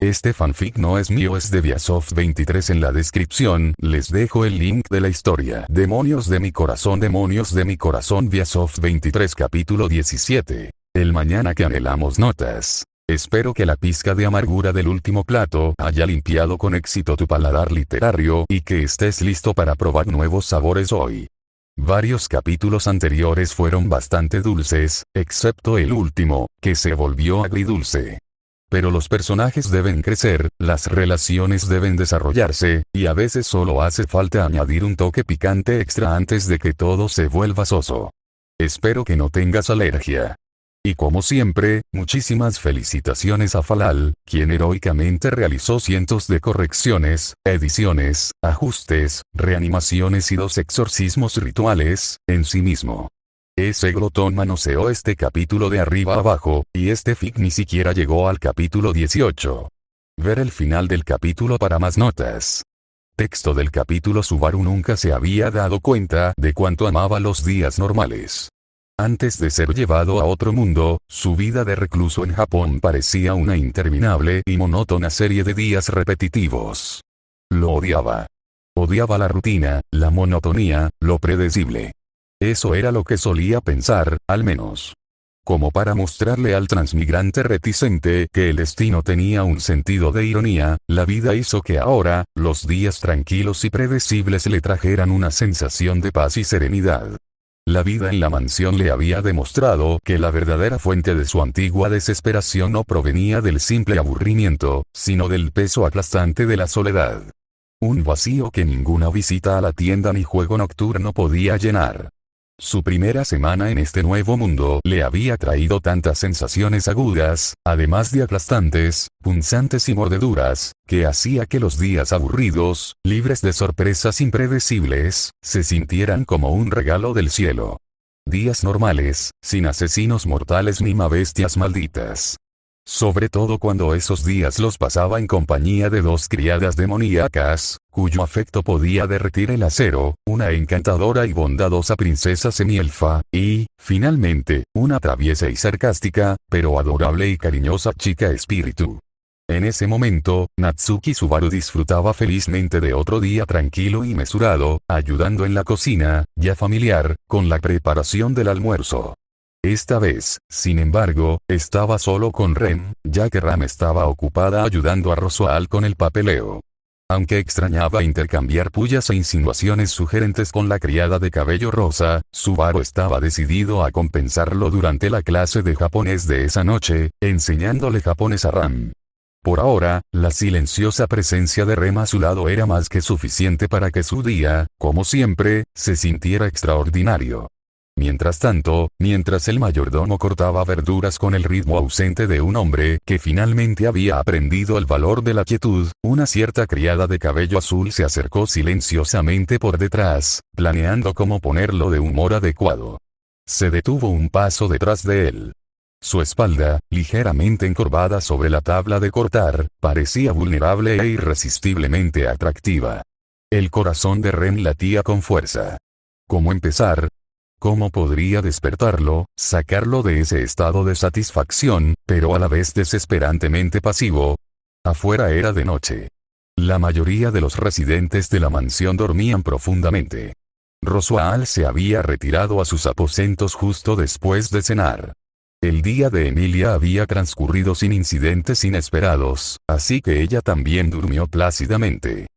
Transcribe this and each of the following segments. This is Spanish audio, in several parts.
Este fanfic no es mío, es de Viasoft23. En la descripción les dejo el link de la historia. Demonios de mi corazón, Viasoft23 capítulo 17. El mañana que anhelamos. Notas. Espero que la pizca de amargura del último plato haya limpiado con éxito tu paladar literario y que estés listo para probar nuevos sabores hoy. Varios capítulos anteriores fueron bastante dulces, excepto el último, que se volvió agridulce. Pero los personajes deben crecer, las relaciones deben desarrollarse, y a veces solo hace falta añadir un toque picante extra antes de que todo se vuelva soso. Espero que no tengas alergia. Y como siempre, muchísimas felicitaciones a Falal, quien heroicamente realizó cientos de correcciones, ediciones, ajustes, reanimaciones y 2 exorcismos rituales, en sí mismo. Ese glotón manoseó este capítulo de arriba a abajo, y este fic ni siquiera llegó al capítulo 18. Ver el final del capítulo para más notas. Texto del capítulo. Subaru nunca se había dado cuenta de cuánto amaba los días normales. Antes de ser llevado a otro mundo, su vida de recluso en Japón parecía una interminable y monótona serie de días repetitivos. Lo odiaba. Odiaba la rutina, la monotonía, lo predecible. Eso era lo que solía pensar, al menos. Como para mostrarle al transmigrante reticente que el destino tenía un sentido de ironía, la vida hizo que ahora, los días tranquilos y predecibles le trajeran una sensación de paz y serenidad. La vida en la mansión le había demostrado que la verdadera fuente de su antigua desesperación no provenía del simple aburrimiento, sino del peso aplastante de la soledad. Un vacío que ninguna visita a la tienda ni juego nocturno podía llenar. Su primera semana en este nuevo mundo le había traído tantas sensaciones agudas, además de aplastantes, punzantes y mordeduras, que hacía que los días aburridos, libres de sorpresas impredecibles, se sintieran como un regalo del cielo. Días normales, sin asesinos mortales ni bestias malditas. Sobre todo cuando esos días los pasaba en compañía de 2 criadas demoníacas, cuyo afecto podía derretir el acero, una encantadora y bondadosa princesa semielfa, y, finalmente, una traviesa y sarcástica, pero adorable y cariñosa chica espíritu. En ese momento, Natsuki Subaru disfrutaba felizmente de otro día tranquilo y mesurado, ayudando en la cocina, ya familiar, con la preparación del almuerzo. Esta vez, sin embargo, estaba solo con Ren, ya que Ram estaba ocupada ayudando a Roswaal con el papeleo. Aunque extrañaba intercambiar pullas e insinuaciones sugerentes con la criada de cabello rosa, Subaru estaba decidido a compensarlo durante la clase de japonés de esa noche, enseñándole japonés a Ram. Por ahora, la silenciosa presencia de Ren a su lado era más que suficiente para que su día, como siempre, se sintiera extraordinario. Mientras tanto, mientras el mayordomo cortaba verduras con el ritmo ausente de un hombre que finalmente había aprendido el valor de la quietud, una cierta criada de cabello azul se acercó silenciosamente por detrás, planeando cómo ponerlo de humor adecuado. Se detuvo un paso detrás de él. Su espalda, ligeramente encorvada sobre la tabla de cortar, parecía vulnerable e irresistiblemente atractiva. El corazón de Ren latía con fuerza. ¿Cómo empezar? ¿Cómo podría despertarlo, sacarlo de ese estado de satisfacción, pero a la vez desesperantemente pasivo? Afuera era de noche. La mayoría de los residentes de la mansión dormían profundamente. Roswaal se había retirado a sus aposentos justo después de cenar. El día de Emilia había transcurrido sin incidentes inesperados, así que ella también durmió plácidamente.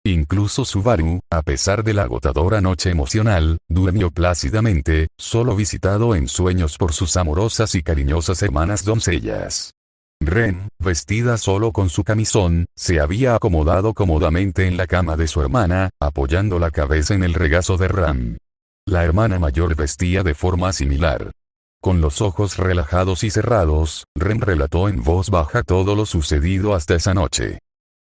Incluso Subaru, a pesar de la agotadora noche emocional, durmió plácidamente, solo visitado en sueños por sus amorosas y cariñosas hermanas doncellas. Ren, vestida solo con su camisón, se había acomodado cómodamente en la cama de su hermana, apoyando la cabeza en el regazo de Ram. La hermana mayor vestía de forma similar. Con los ojos relajados y cerrados, Ren relató en voz baja todo lo sucedido hasta esa noche.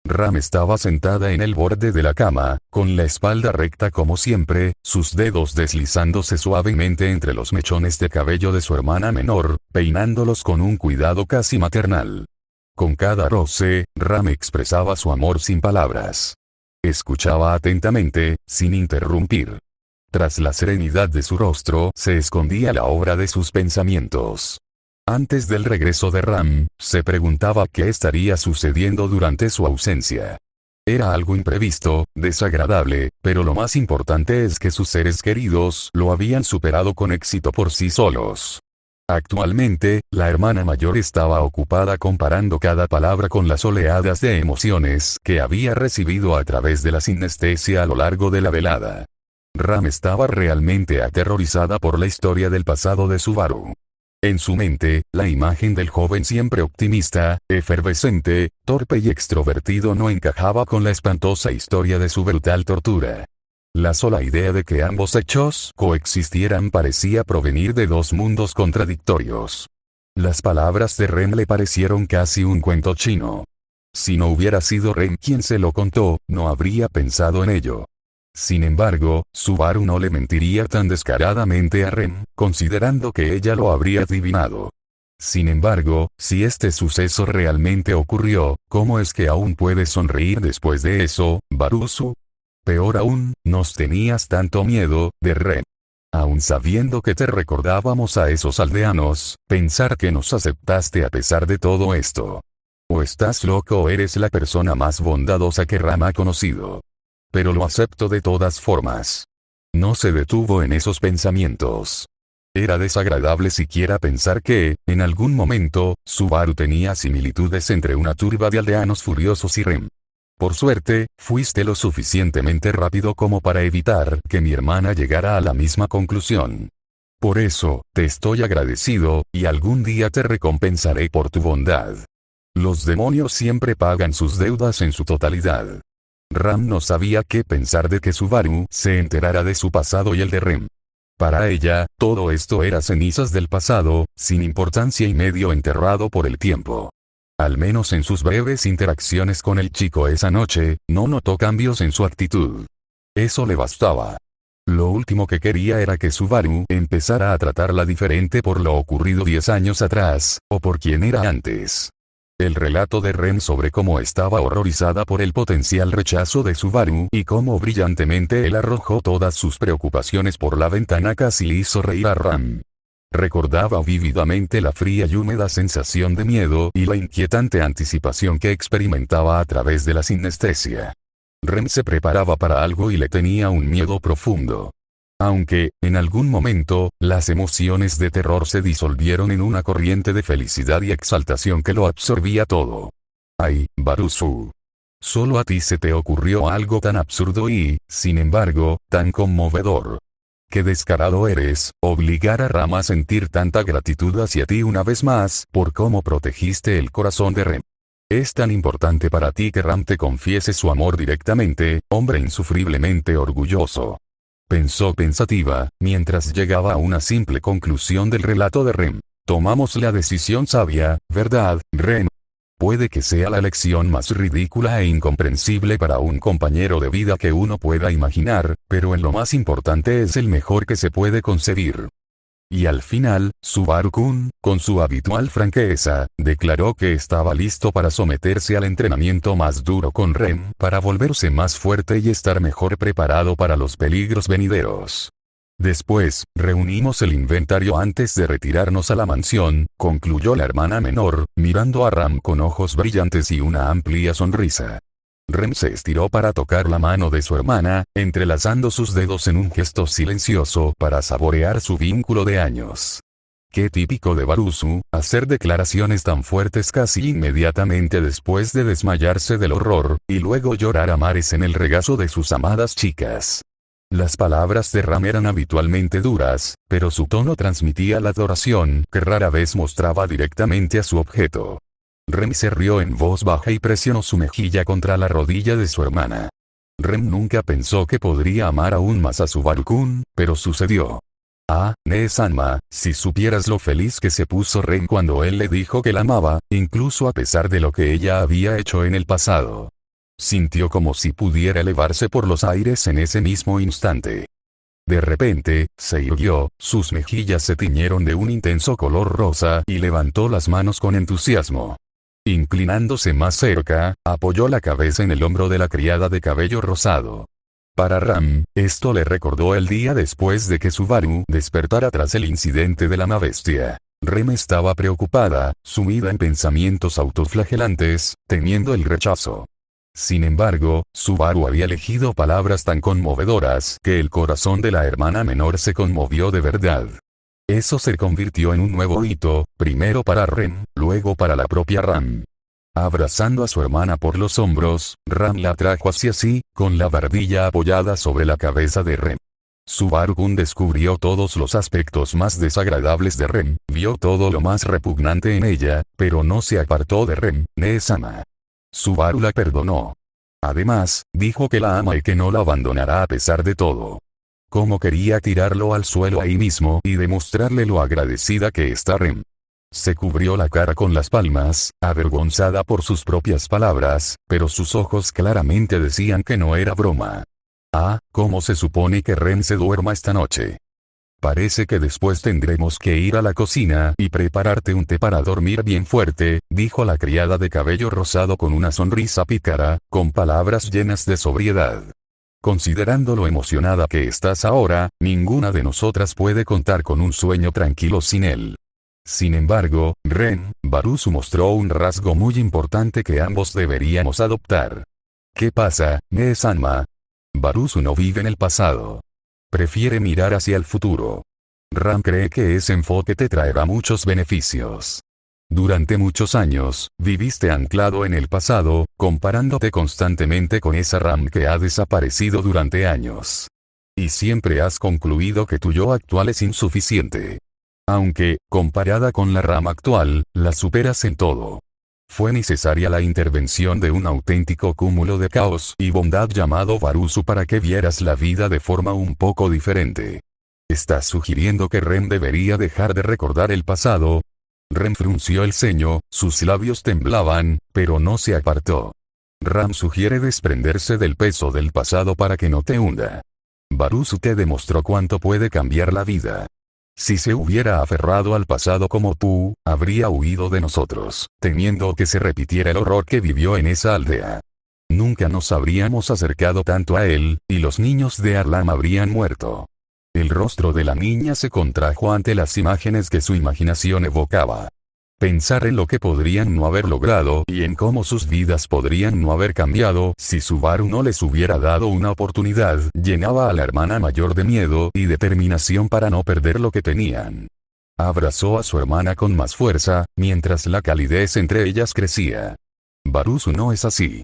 Ram estaba sentada en el borde de la cama, con la espalda recta como siempre, sus dedos deslizándose suavemente entre los mechones de cabello de su hermana menor, peinándolos con un cuidado casi maternal. Con cada roce, Ram expresaba su amor sin palabras. Escuchaba atentamente, sin interrumpir. Tras la serenidad de su rostro se escondía la obra de sus pensamientos. Antes del regreso de Ram, se preguntaba qué estaría sucediendo durante su ausencia. Era algo imprevisto, desagradable, pero lo más importante es que sus seres queridos lo habían superado con éxito por sí solos. Actualmente, la hermana mayor estaba ocupada comparando cada palabra con las oleadas de emociones que había recibido a través de la sinestesia a lo largo de la velada. Ram estaba realmente aterrorizada por la historia del pasado de Subaru. En su mente, la imagen del joven siempre optimista, efervescente, torpe y extrovertido no encajaba con la espantosa historia de su brutal tortura. La sola idea de que ambos hechos coexistieran parecía provenir de dos mundos contradictorios. Las palabras de Ren le parecieron casi un cuento chino. Si no hubiera sido Ren quien se lo contó, no habría pensado en ello. Sin embargo, Subaru no le mentiría tan descaradamente a Ren, considerando que ella lo habría adivinado. Sin embargo, si este suceso realmente ocurrió, ¿cómo es que aún puedes sonreír después de eso, Barusu? Peor aún, nos tenías tanto miedo, de Ren. Aún sabiendo que te recordábamos a esos aldeanos, pensar que nos aceptaste a pesar de todo esto. O estás loco o eres la persona más bondadosa que Ram ha conocido. Pero lo acepto de todas formas. No se detuvo en esos pensamientos. Era desagradable siquiera pensar que, en algún momento, Subaru tenía similitudes entre una turba de aldeanos furiosos y Ren. Por suerte, fuiste lo suficientemente rápido como para evitar que mi hermana llegara a la misma conclusión. Por eso, te estoy agradecido, y algún día te recompensaré por tu bondad. Los demonios siempre pagan sus deudas en su totalidad. Ram no sabía qué pensar de que Subaru se enterara de su pasado y el de Ren. Para ella, todo esto era cenizas del pasado, sin importancia y medio enterrado por el tiempo. Al menos en sus breves interacciones con el chico esa noche, no notó cambios en su actitud. Eso le bastaba. Lo último que quería era que Subaru empezara a tratarla diferente por lo ocurrido 10 años atrás, o por quien era antes. El relato de Ren sobre cómo estaba horrorizada por el potencial rechazo de Subaru y cómo brillantemente él arrojó todas sus preocupaciones por la ventana casi hizo reír a Ram. Recordaba vívidamente la fría y húmeda sensación de miedo y la inquietante anticipación que experimentaba a través de la sinestesia. Ren se preparaba para algo y le tenía un miedo profundo. Aunque, en algún momento, las emociones de terror se disolvieron en una corriente de felicidad y exaltación que lo absorbía todo. ¡Ay, Barusu! Solo a ti se te ocurrió algo tan absurdo y, sin embargo, tan conmovedor. ¡Qué descarado eres, obligar a Ram a sentir tanta gratitud hacia ti una vez más, por cómo protegiste el corazón de Ren! Es tan importante para ti que Ram te confiese su amor directamente, hombre insufriblemente orgulloso. Pensó pensativa, mientras llegaba a una simple conclusión del relato de Ren. Tomamos la decisión sabia, ¿verdad, Ren? Puede que sea la elección más ridícula e incomprensible para un compañero de vida que uno pueda imaginar, pero en lo más importante es el mejor que se puede concebir. Y al final, Subaru-kun, con su habitual franqueza, declaró que estaba listo para someterse al entrenamiento más duro con Ren para volverse más fuerte y estar mejor preparado para los peligros venideros. Después, reunimos el inventario antes de retirarnos a la mansión, concluyó la hermana menor, mirando a Ram con ojos brillantes y una amplia sonrisa. Ren se estiró para tocar la mano de su hermana, entrelazando sus dedos en un gesto silencioso para saborear su vínculo de años. Qué típico de Barusu, hacer declaraciones tan fuertes casi inmediatamente después de desmayarse del horror, y luego llorar a mares en el regazo de sus amadas chicas. Las palabras de Ram eran habitualmente duras, pero su tono transmitía la adoración que rara vez mostraba directamente a su objeto. Ren se rió en voz baja y presionó su mejilla contra la rodilla de su hermana. Ren nunca pensó que podría amar aún más a Subaru-kun, pero sucedió. Ah, Nee-sanma, si supieras lo feliz que se puso Ren cuando él le dijo que la amaba, incluso a pesar de lo que ella había hecho en el pasado. Sintió como si pudiera elevarse por los aires en ese mismo instante. De repente, se irguió, sus mejillas se tiñeron de un intenso color rosa y levantó las manos con entusiasmo. Inclinándose más cerca, apoyó la cabeza en el hombro de la criada de cabello rosado. Para Ram, esto le recordó el día después de que Subaru despertara tras el incidente de la bestia. Rem estaba preocupada, sumida en pensamientos autoflagelantes, temiendo el rechazo. Sin embargo, Subaru había elegido palabras tan conmovedoras que el corazón de la hermana menor se conmovió de verdad. Eso se convirtió en un nuevo hito, primero para Rem, luego para la propia Ram. Abrazando a su hermana por los hombros, Ram la trajo hacia sí, con la barbilla apoyada sobre la cabeza de Rem. Subaru-kun descubrió todos los aspectos más desagradables de Rem, vio todo lo más repugnante en ella, pero no se apartó de Rem, Nee-sama. Subaru la perdonó. Además, dijo que la ama y que no la abandonará a pesar de todo. Como quería tirarlo al suelo ahí mismo y demostrarle lo agradecida que está Rem. Se cubrió la cara con las palmas, avergonzada por sus propias palabras, pero sus ojos claramente decían que no era broma. Ah, ¿cómo se supone que Rem se duerma esta noche? Parece que después tendremos que ir a la cocina y prepararte un té para dormir bien fuerte, dijo la criada de cabello rosado con una sonrisa pícara, con palabras llenas de sobriedad. Considerando lo emocionada que estás ahora, ninguna de nosotras puede contar con un sueño tranquilo sin él. Sin embargo, Ren, Barusu mostró un rasgo muy importante que ambos deberíamos adoptar. ¿Qué pasa, Nee-sama? Barusu no vive en el pasado. Prefiere mirar hacia el futuro. Ram cree que ese enfoque te traerá muchos beneficios. Durante muchos años, viviste anclado en el pasado, comparándote constantemente con esa Ram que ha desaparecido durante años. Y siempre has concluido que tu yo actual es insuficiente. Aunque, comparada con la Ram actual, la superas en todo. Fue necesaria la intervención de un auténtico cúmulo de caos y bondad llamado Barusu para que vieras la vida de forma un poco diferente. ¿Estás sugiriendo que Ren debería dejar de recordar el pasado? Ren frunció el ceño, sus labios temblaban, pero no se apartó. Ram sugiere desprenderse del peso del pasado para que no te hunda. Barusu te demostró cuánto puede cambiar la vida. Si se hubiera aferrado al pasado como tú, habría huido de nosotros, temiendo que se repitiera el horror que vivió en esa aldea. Nunca nos habríamos acercado tanto a él, y los niños de Arlam habrían muerto. El rostro de la niña se contrajo ante las imágenes que su imaginación evocaba. Pensar en lo que podrían no haber logrado y en cómo sus vidas podrían no haber cambiado si Subaru no les hubiera dado una oportunidad llenaba a la hermana mayor de miedo y determinación para no perder lo que tenían. Abrazó a su hermana con más fuerza, mientras la calidez entre ellas crecía. Barusu no es así.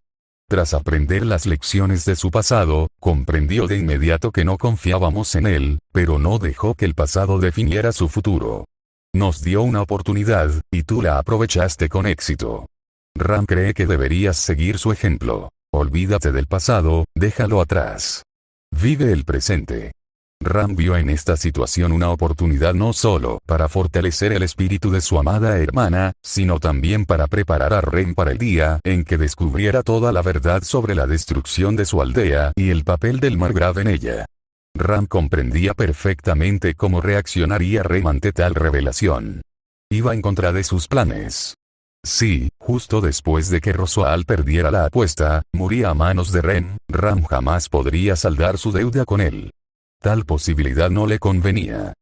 Tras aprender las lecciones de su pasado, comprendió de inmediato que no confiábamos en él, pero no dejó que el pasado definiera su futuro. Nos dio una oportunidad, y tú la aprovechaste con éxito. Ram cree que deberías seguir su ejemplo. Olvídate del pasado, déjalo atrás. Vive el presente. Ram vio en esta situación una oportunidad no solo para fortalecer el espíritu de su amada hermana, sino también para preparar a Ren para el día en que descubriera toda la verdad sobre la destrucción de su aldea y el papel del margrave en ella. Ram comprendía perfectamente cómo reaccionaría Rem ante tal revelación. Iba en contra de sus planes. Sí, justo después de que Rosoal perdiera la apuesta, moría a manos de Ren, Ram jamás podría saldar su deuda con él. Tal posibilidad no le convenía.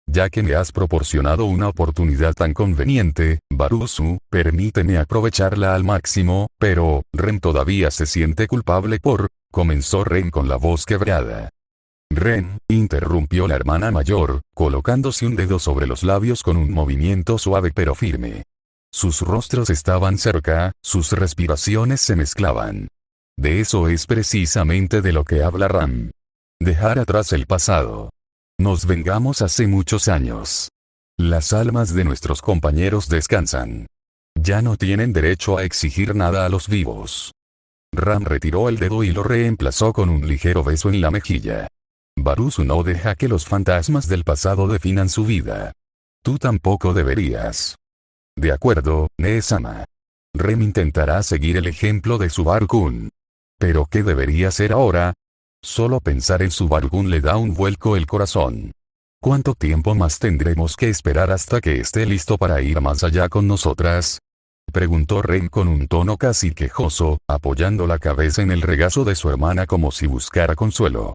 Ya que me has proporcionado una oportunidad tan conveniente, Barusu, permíteme aprovecharla al máximo, pero, Ren todavía se siente culpable por... comenzó Ren con la voz quebrada. Ren, interrumpió la hermana mayor, colocándose un dedo sobre los labios con un movimiento suave pero firme. Sus rostros estaban cerca, sus respiraciones se mezclaban. De eso es precisamente de lo que habla Ram. Dejar atrás el pasado. Nos vengamos hace muchos años. Las almas de nuestros compañeros descansan. Ya no tienen derecho a exigir nada a los vivos. Ram retiró el dedo y lo reemplazó con un ligero beso en la mejilla. Barusu no deja que los fantasmas del pasado definan su vida. Tú tampoco deberías. De acuerdo, Nee-sama. Rem intentará seguir el ejemplo de Subaru-kun. ¿Pero qué debería hacer ahora? Solo pensar en Subaru-kun le da un vuelco el corazón. ¿Cuánto tiempo más tendremos que esperar hasta que esté listo para ir más allá con nosotras? Preguntó Rem con un tono casi quejoso, apoyando la cabeza en el regazo de su hermana como si buscara consuelo.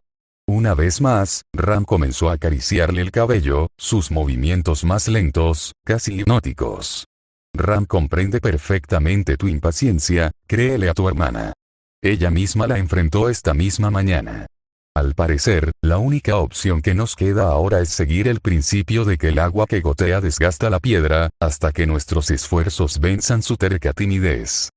Una vez más, Ram comenzó a acariciarle el cabello, sus movimientos más lentos, casi hipnóticos. Ram comprende perfectamente tu impaciencia, créele a tu hermana. Ella misma la enfrentó esta misma mañana. Al parecer, la única opción que nos queda ahora es seguir el principio de que el agua que gotea desgasta la piedra, hasta que nuestros esfuerzos venzan su terca timidez.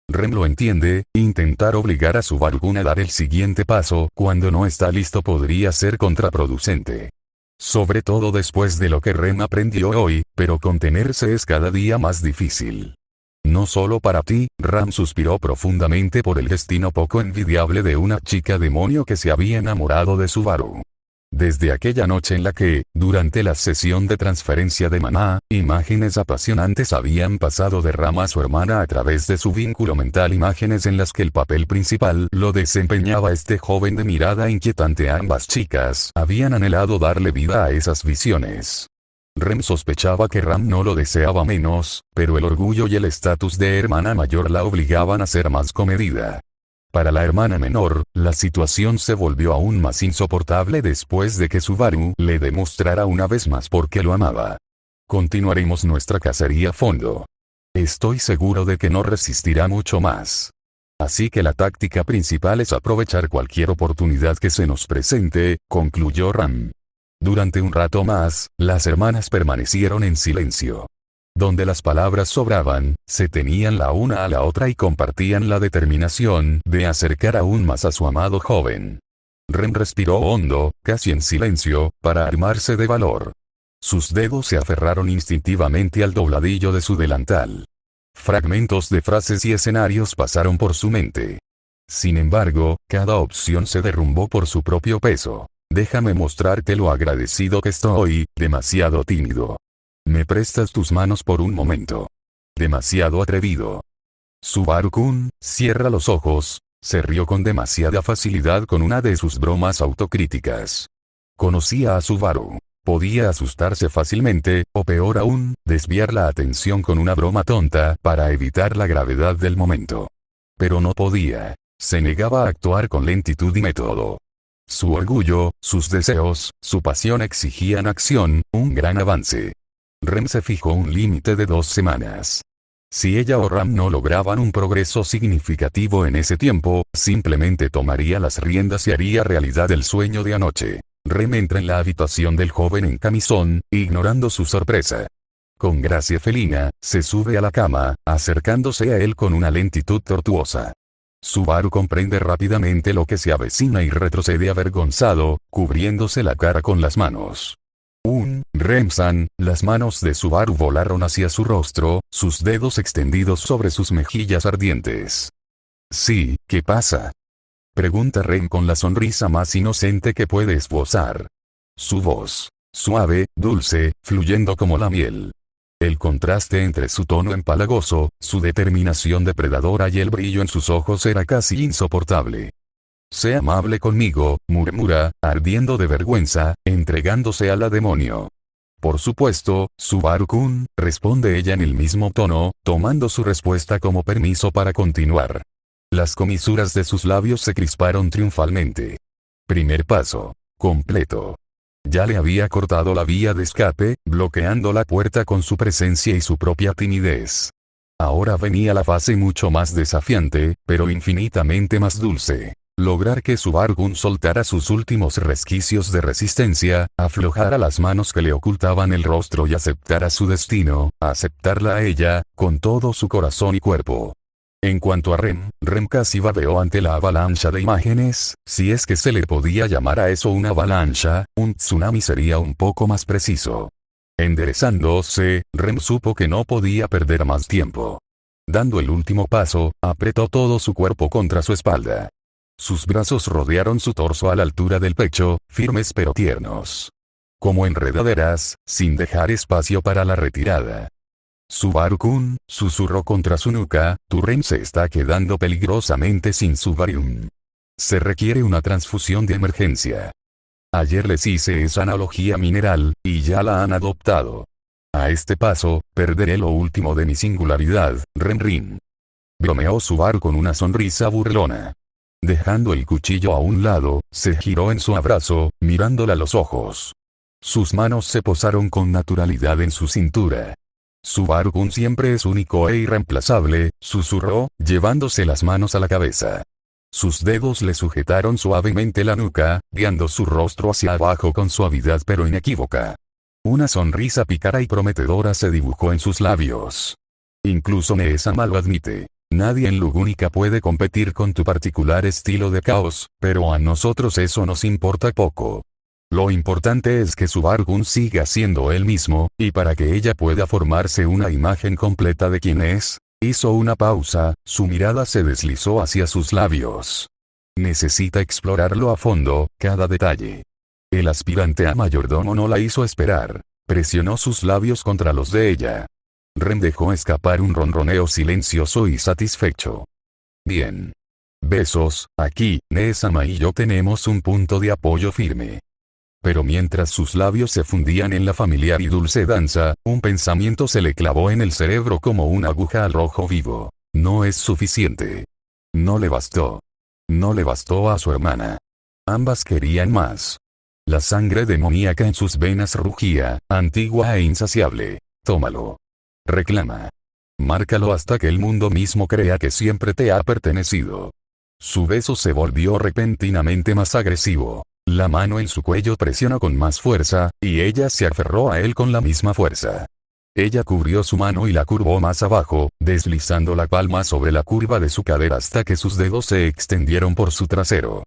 Rem lo entiende, intentar obligar a Subaru a dar el siguiente paso cuando no está listo podría ser contraproducente. Sobre todo después de lo que Rem aprendió hoy, pero contenerse es cada día más difícil. No solo para ti, Ram suspiró profundamente por el destino poco envidiable de una chica demonio que se había enamorado de Subaru. Desde aquella noche en la que, durante la sesión de transferencia de maná, imágenes apasionantes habían pasado de Ram a su hermana a través de su vínculo mental, imágenes en las que el papel principal lo desempeñaba este joven de mirada inquietante. Ambas chicas habían anhelado darle vida a esas visiones. Rem sospechaba que Ram no lo deseaba menos, pero el orgullo y el estatus de hermana mayor la obligaban a ser más comedida. Para la hermana menor, la situación se volvió aún más insoportable después de que Subaru le demostrara una vez más por qué lo amaba. Continuaremos nuestra cacería a fondo. Estoy seguro de que no resistirá mucho más. Así que la táctica principal es aprovechar cualquier oportunidad que se nos presente, concluyó Ram. Durante un rato más, las hermanas permanecieron en silencio. Donde las palabras sobraban, se tenían la una a la otra y compartían la determinación de acercar aún más a su amado joven. Rem respiró hondo, casi en silencio, para armarse de valor. Sus dedos se aferraron instintivamente al dobladillo de su delantal. Fragmentos de frases y escenarios pasaron por su mente. Sin embargo, cada opción se derrumbó por su propio peso. Déjame mostrarte lo agradecido que estoy, demasiado tímido. ¿Me prestas tus manos por un momento? Demasiado atrevido. Subaru-kun, cierra los ojos, se rió con demasiada facilidad con una de sus bromas autocríticas. Conocía a Subaru. Podía asustarse fácilmente, o peor aún, desviar la atención con una broma tonta para evitar la gravedad del momento. Pero no podía. Se negaba a actuar con lentitud y método. Su orgullo, sus deseos, su pasión exigían acción, un gran avance. Rem se fijó un límite de 2 semanas. Si ella o Ram no lograban un progreso significativo en ese tiempo, simplemente tomaría las riendas y haría realidad el sueño de anoche. Rem entra en la habitación del joven en camisón, ignorando su sorpresa. Con gracia felina, se sube a la cama, acercándose a él con una lentitud tortuosa. Subaru comprende rápidamente lo que se avecina y retrocede avergonzado, cubriéndose la cara con las manos. Rem-san, las manos de Subaru volaron hacia su rostro, sus dedos extendidos sobre sus mejillas ardientes. Sí, ¿qué pasa? Pregunta Rem con la sonrisa más inocente que puede esbozar. Su voz, suave, dulce, fluyendo como la miel. El contraste entre su tono empalagoso, su determinación depredadora y el brillo en sus ojos era casi insoportable. Sé amable conmigo, murmura, ardiendo de vergüenza, entregándose a la demonio. Por supuesto, Subaru-kun, responde ella en el mismo tono, tomando su respuesta como permiso para continuar. Las comisuras de sus labios se crisparon triunfalmente. Primer paso. Completo. Ya le había cortado la vía de escape, bloqueando la puerta con su presencia y su propia timidez. Ahora venía la fase mucho más desafiante, pero infinitamente más dulce. Lograr que Subaru-kun soltara sus últimos resquicios de resistencia, aflojara las manos que le ocultaban el rostro y aceptara su destino, aceptarla a ella, con todo su corazón y cuerpo. En cuanto a Rem casi babeó ante la avalancha de imágenes, si es que se le podía llamar a eso una avalancha, un tsunami sería un poco más preciso. Enderezándose, Rem supo que no podía perder más tiempo. Dando el último paso, apretó todo su cuerpo contra su espalda. Sus brazos rodearon su torso a la altura del pecho, firmes pero tiernos. Como enredaderas, sin dejar espacio para la retirada. Subaru-kun, susurró contra su nuca, tu Rem se está quedando peligrosamente sin Subaru. Se requiere una transfusión de emergencia. Ayer les hice esa analogía mineral, y ya la han adoptado. A este paso, perderé lo último de mi singularidad, Rem. Bromeó Subaru con una sonrisa burlona. Dejando el cuchillo a un lado, se giró en su abrazo, mirándola a los ojos. Sus manos se posaron con naturalidad en su cintura. Subaru-kun siempre es único e irreemplazable, susurró, llevándose las manos a la cabeza. Sus dedos le sujetaron suavemente la nuca, guiando su rostro hacia abajo con suavidad pero inequívoca. Una sonrisa pícara y prometedora se dibujó en sus labios. Incluso Mee-sama lo admite. Nadie en Lugúnica puede competir con tu particular estilo de caos, pero a nosotros eso nos importa poco. Lo importante es que Subaru-kun siga siendo él mismo, y para que ella pueda formarse una imagen completa de quién es, hizo una pausa, su mirada se deslizó hacia sus labios. Necesita explorarlo a fondo, cada detalle. El aspirante a mayordomo no la hizo esperar. Presionó sus labios contra los de ella. Ren dejó escapar un ronroneo silencioso y satisfecho. Bien. Besos, aquí, Mee-sama y yo tenemos un punto de apoyo firme. Pero mientras sus labios se fundían en la familiar y dulce danza, un pensamiento se le clavó en el cerebro como una aguja al rojo vivo. No es suficiente. No le bastó. No le bastó a su hermana. Ambas querían más. La sangre demoníaca en sus venas rugía, antigua e insaciable. Tómalo. Reclama. Márcalo hasta que el mundo mismo crea que siempre te ha pertenecido. Su beso se volvió repentinamente más agresivo. La mano en su cuello presionó con más fuerza, y ella se aferró a él con la misma fuerza. Ella cubrió su mano y la curvó más abajo, deslizando la palma sobre la curva de su cadera hasta que sus dedos se extendieron por su trasero.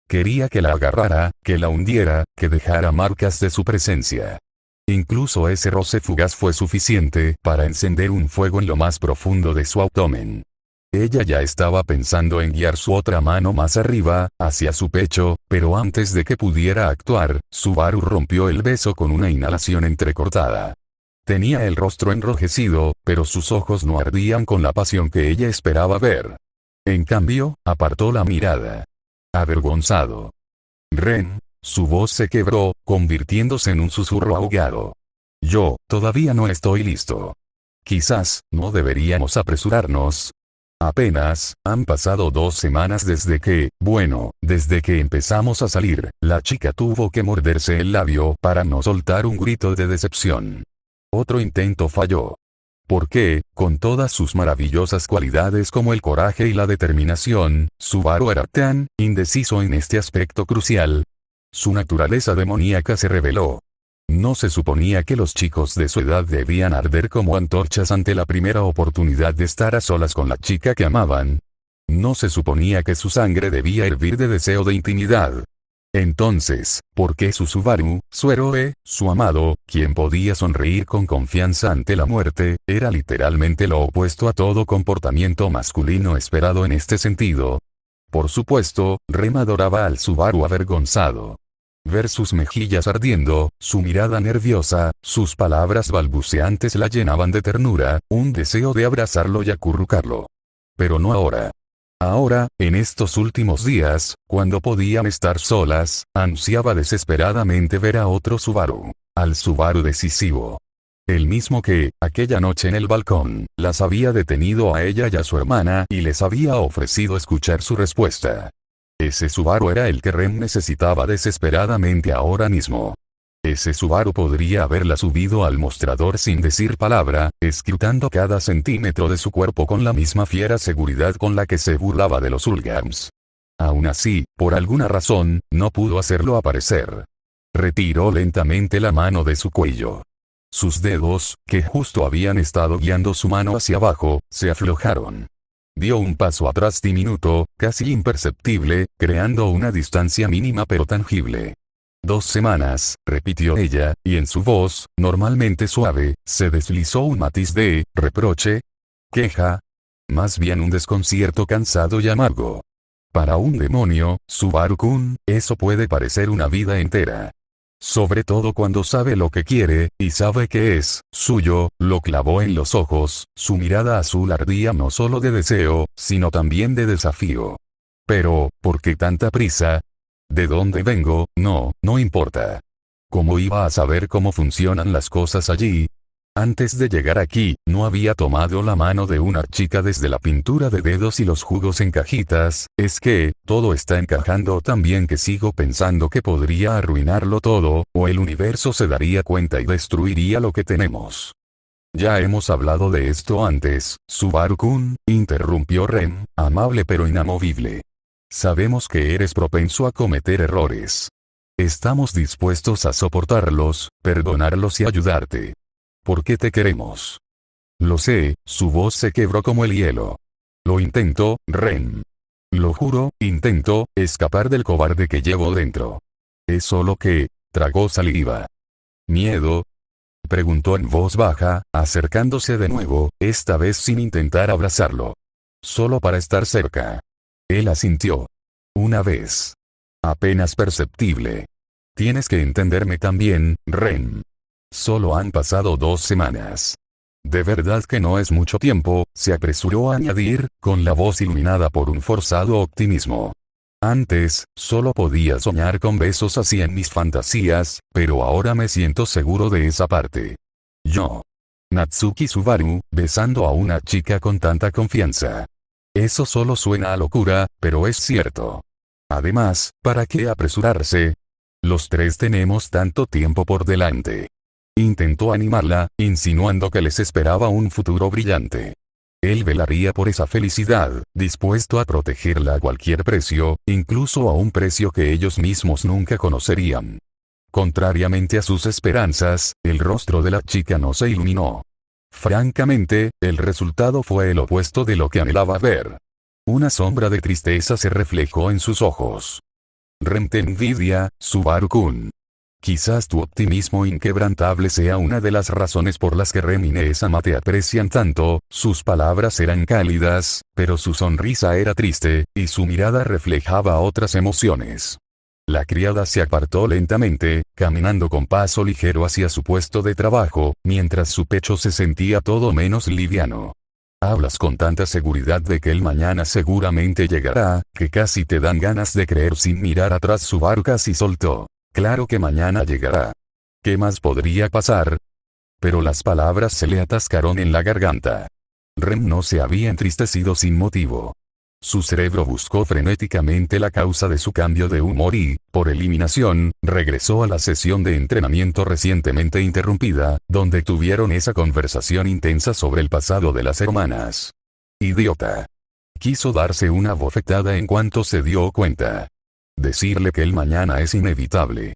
Quería que la agarrara, que la hundiera, que dejara marcas de su presencia. Incluso ese roce fugaz fue suficiente para encender un fuego en lo más profundo de su abdomen. Ella ya estaba pensando en guiar su otra mano más arriba, hacia su pecho, pero antes de que pudiera actuar, Subaru rompió el beso con una inhalación entrecortada. Tenía el rostro enrojecido, pero sus ojos no ardían con la pasión que ella esperaba ver. En cambio, apartó la mirada. Avergonzado. Ren, su voz se quebró, convirtiéndose en un susurro ahogado. Yo, todavía no estoy listo. Quizás, no deberíamos apresurarnos. Apenas, han pasado 2 semanas desde que empezamos a salir, la chica tuvo que morderse el labio para no soltar un grito de decepción. Otro intento falló. ¿Por qué, con todas sus maravillosas cualidades como el coraje y la determinación, Subaru era tan indeciso en este aspecto crucial? Su naturaleza demoníaca se reveló. ¿No se suponía que los chicos de su edad debían arder como antorchas ante la primera oportunidad de estar a solas con la chica que amaban? ¿No se suponía que su sangre debía hervir de deseo de intimidad? Entonces, ¿por qué su Subaru, su héroe, su amado, quien podía sonreír con confianza ante la muerte, era literalmente lo opuesto a todo comportamiento masculino esperado en este sentido? Por supuesto, Rem adoraba al Subaru avergonzado. Ver sus mejillas ardiendo, su mirada nerviosa, sus palabras balbuceantes la llenaban de ternura, un deseo de abrazarlo y acurrucarlo. Pero no ahora. Ahora, en estos últimos días, cuando podían estar solas, ansiaba desesperadamente ver a otro Subaru. Al Subaru decisivo. El mismo que, aquella noche en el balcón, las había detenido a ella y a su hermana y les había ofrecido escuchar su respuesta. Ese Subaru era el que Ren necesitaba desesperadamente ahora mismo. Ese Subaru podría haberla subido al mostrador sin decir palabra, escrutando cada centímetro de su cuerpo con la misma fiera seguridad con la que se burlaba de los Ulgams. Aún así, por alguna razón, no pudo hacerlo aparecer. Retiró lentamente la mano de su cuello. Sus dedos, que justo habían estado guiando su mano hacia abajo, se aflojaron. Dio un paso atrás diminuto, casi imperceptible, creando una distancia mínima pero tangible. 2 semanas, repitió ella, y en su voz, normalmente suave, se deslizó un matiz de reproche, queja, más bien un desconcierto cansado y amargo. Para un demonio, Subaru-kun, eso puede parecer una vida entera. Sobre todo cuando sabe lo que quiere, y sabe que es suyo, lo clavó en los ojos, su mirada azul ardía no solo de deseo, sino también de desafío. Pero, ¿por qué tanta prisa? ¿De dónde vengo? No importa. ¿Cómo iba a saber cómo funcionan las cosas allí? Antes de llegar aquí, no había tomado la mano de una chica desde la pintura de dedos y los jugos en cajitas, es que, todo está encajando tan bien que sigo pensando que podría arruinarlo todo, o el universo se daría cuenta y destruiría lo que tenemos. Ya hemos hablado de esto antes, Subaru-kun, interrumpió Ren, amable pero inamovible. Sabemos que eres propenso a cometer errores. Estamos dispuestos a soportarlos, perdonarlos y ayudarte. Porque te queremos. Lo sé, su voz se quebró como el hielo. Lo intento, Ren. Lo juro, intento escapar del cobarde que llevo dentro. Es solo que, tragó saliva. ¿Miedo? Preguntó en voz baja, acercándose de nuevo, esta vez sin intentar abrazarlo. Solo para estar cerca. Él asintió. Una vez. Apenas perceptible. Tienes que entenderme también, Ren. Solo han pasado 2 semanas. De verdad que no es mucho tiempo, se apresuró a añadir, con la voz iluminada por un forzado optimismo. Antes, solo podía soñar con besos así en mis fantasías, pero ahora me siento seguro de esa parte. Yo. Natsuki Subaru, besando a una chica con tanta confianza. Eso solo suena a locura, pero es cierto. Además, ¿para qué apresurarse? Los 3 tenemos tanto tiempo por delante. Intentó animarla, insinuando que les esperaba un futuro brillante. Él velaría por esa felicidad, dispuesto a protegerla a cualquier precio, incluso a un precio que ellos mismos nunca conocerían. Contrariamente a sus esperanzas, el rostro de la chica no se iluminó. Francamente, el resultado fue el opuesto de lo que anhelaba ver. Una sombra de tristeza se reflejó en sus ojos. Ren te envidia, Subaru-kun. Quizás tu optimismo inquebrantable sea una de las razones por las que Ren y Nea-sama te aprecian tanto, sus palabras eran cálidas, pero su sonrisa era triste, y su mirada reflejaba otras emociones. La criada se apartó lentamente, caminando con paso ligero hacia su puesto de trabajo, mientras su pecho se sentía todo menos liviano. Hablas con tanta seguridad de que el mañana seguramente llegará, que casi te dan ganas de creer sin mirar atrás. Subaru casi soltó. Claro que mañana llegará. ¿Qué más podría pasar? Pero las palabras se le atascaron en la garganta. Ren no se había entristecido sin motivo. Su cerebro buscó frenéticamente la causa de su cambio de humor y, por eliminación, regresó a la sesión de entrenamiento recientemente interrumpida, donde tuvieron esa conversación intensa sobre el pasado de las hermanas. Idiota. Quiso darse una bofetada en cuanto se dio cuenta. Decirle que el mañana es inevitable.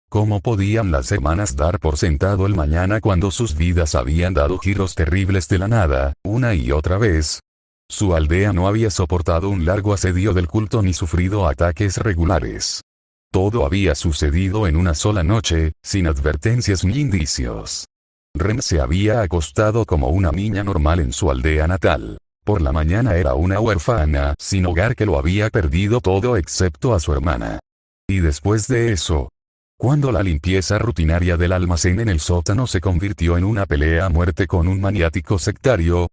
¿Cómo podían las hermanas dar por sentado el mañana cuando sus vidas habían dado giros terribles de la nada, una y otra vez? Su aldea no había soportado un largo asedio del culto ni sufrido ataques regulares. Todo había sucedido en una sola noche, sin advertencias ni indicios. Ren se había acostado como una niña normal en su aldea natal. Por la mañana era una huérfana sin hogar que lo había perdido todo excepto a su hermana. Y después de eso, cuando la limpieza rutinaria del almacén en el sótano se convirtió en una pelea a muerte con un maniático sectario,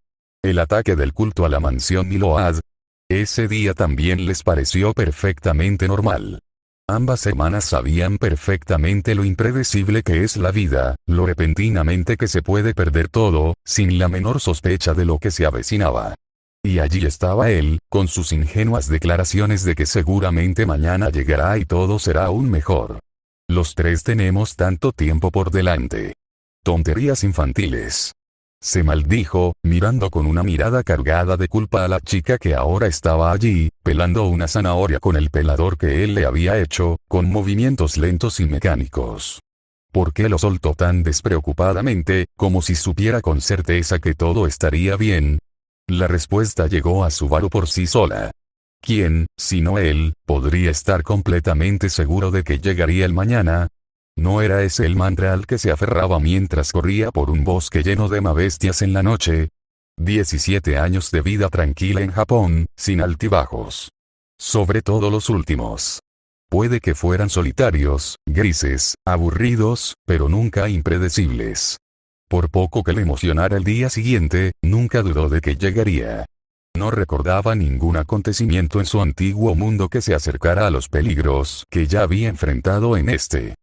el ataque del culto a la mansión Miload, ese día también les pareció perfectamente normal. Ambas hermanas sabían perfectamente lo impredecible que es la vida, lo repentinamente que se puede perder todo, sin la menor sospecha de lo que se avecinaba. Y allí estaba él, con sus ingenuas declaraciones de que seguramente mañana llegará y todo será aún mejor. Los 3 tenemos tanto tiempo por delante. Tonterías infantiles. Se maldijo, mirando con una mirada cargada de culpa a la chica que ahora estaba allí, pelando una zanahoria con el pelador que él le había hecho, con movimientos lentos y mecánicos. ¿Por qué lo soltó tan despreocupadamente, como si supiera con certeza que todo estaría bien? La respuesta llegó a Subaru por sí sola. ¿Quién, sino él, podría estar completamente seguro de que llegaría el mañana? ¿No era ese el mantra al que se aferraba mientras corría por un bosque lleno de bestias en la noche? 17 años de vida tranquila en Japón, sin altibajos. Sobre todo los últimos. Puede que fueran solitarios, grises, aburridos, pero nunca impredecibles. Por poco que le emocionara el día siguiente, nunca dudó de que llegaría. No recordaba ningún acontecimiento en su antiguo mundo que se acercara a los peligros que ya había enfrentado en este.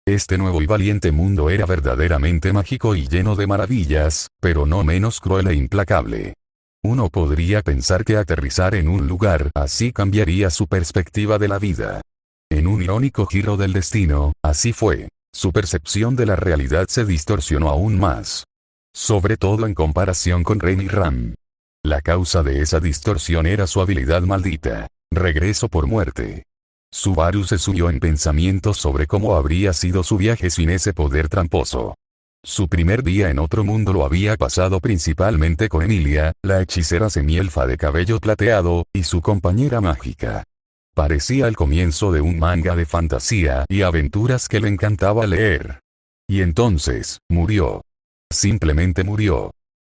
Este nuevo y valiente mundo era verdaderamente mágico y lleno de maravillas, pero no menos cruel e implacable. Uno podría pensar que aterrizar en un lugar así cambiaría su perspectiva de la vida. En un irónico giro del destino, así fue. Su percepción de la realidad se distorsionó aún más. Sobre todo en comparación con Reshiram. La causa de esa distorsión era su habilidad maldita. Regreso por muerte. Subaru se sumió en pensamientos sobre cómo habría sido su viaje sin ese poder tramposo. Su primer día en otro mundo lo había pasado principalmente con Emilia, la hechicera semielfa de cabello plateado, y su compañera mágica. Parecía el comienzo de un manga de fantasía y aventuras que le encantaba leer. Y entonces, murió. Simplemente murió.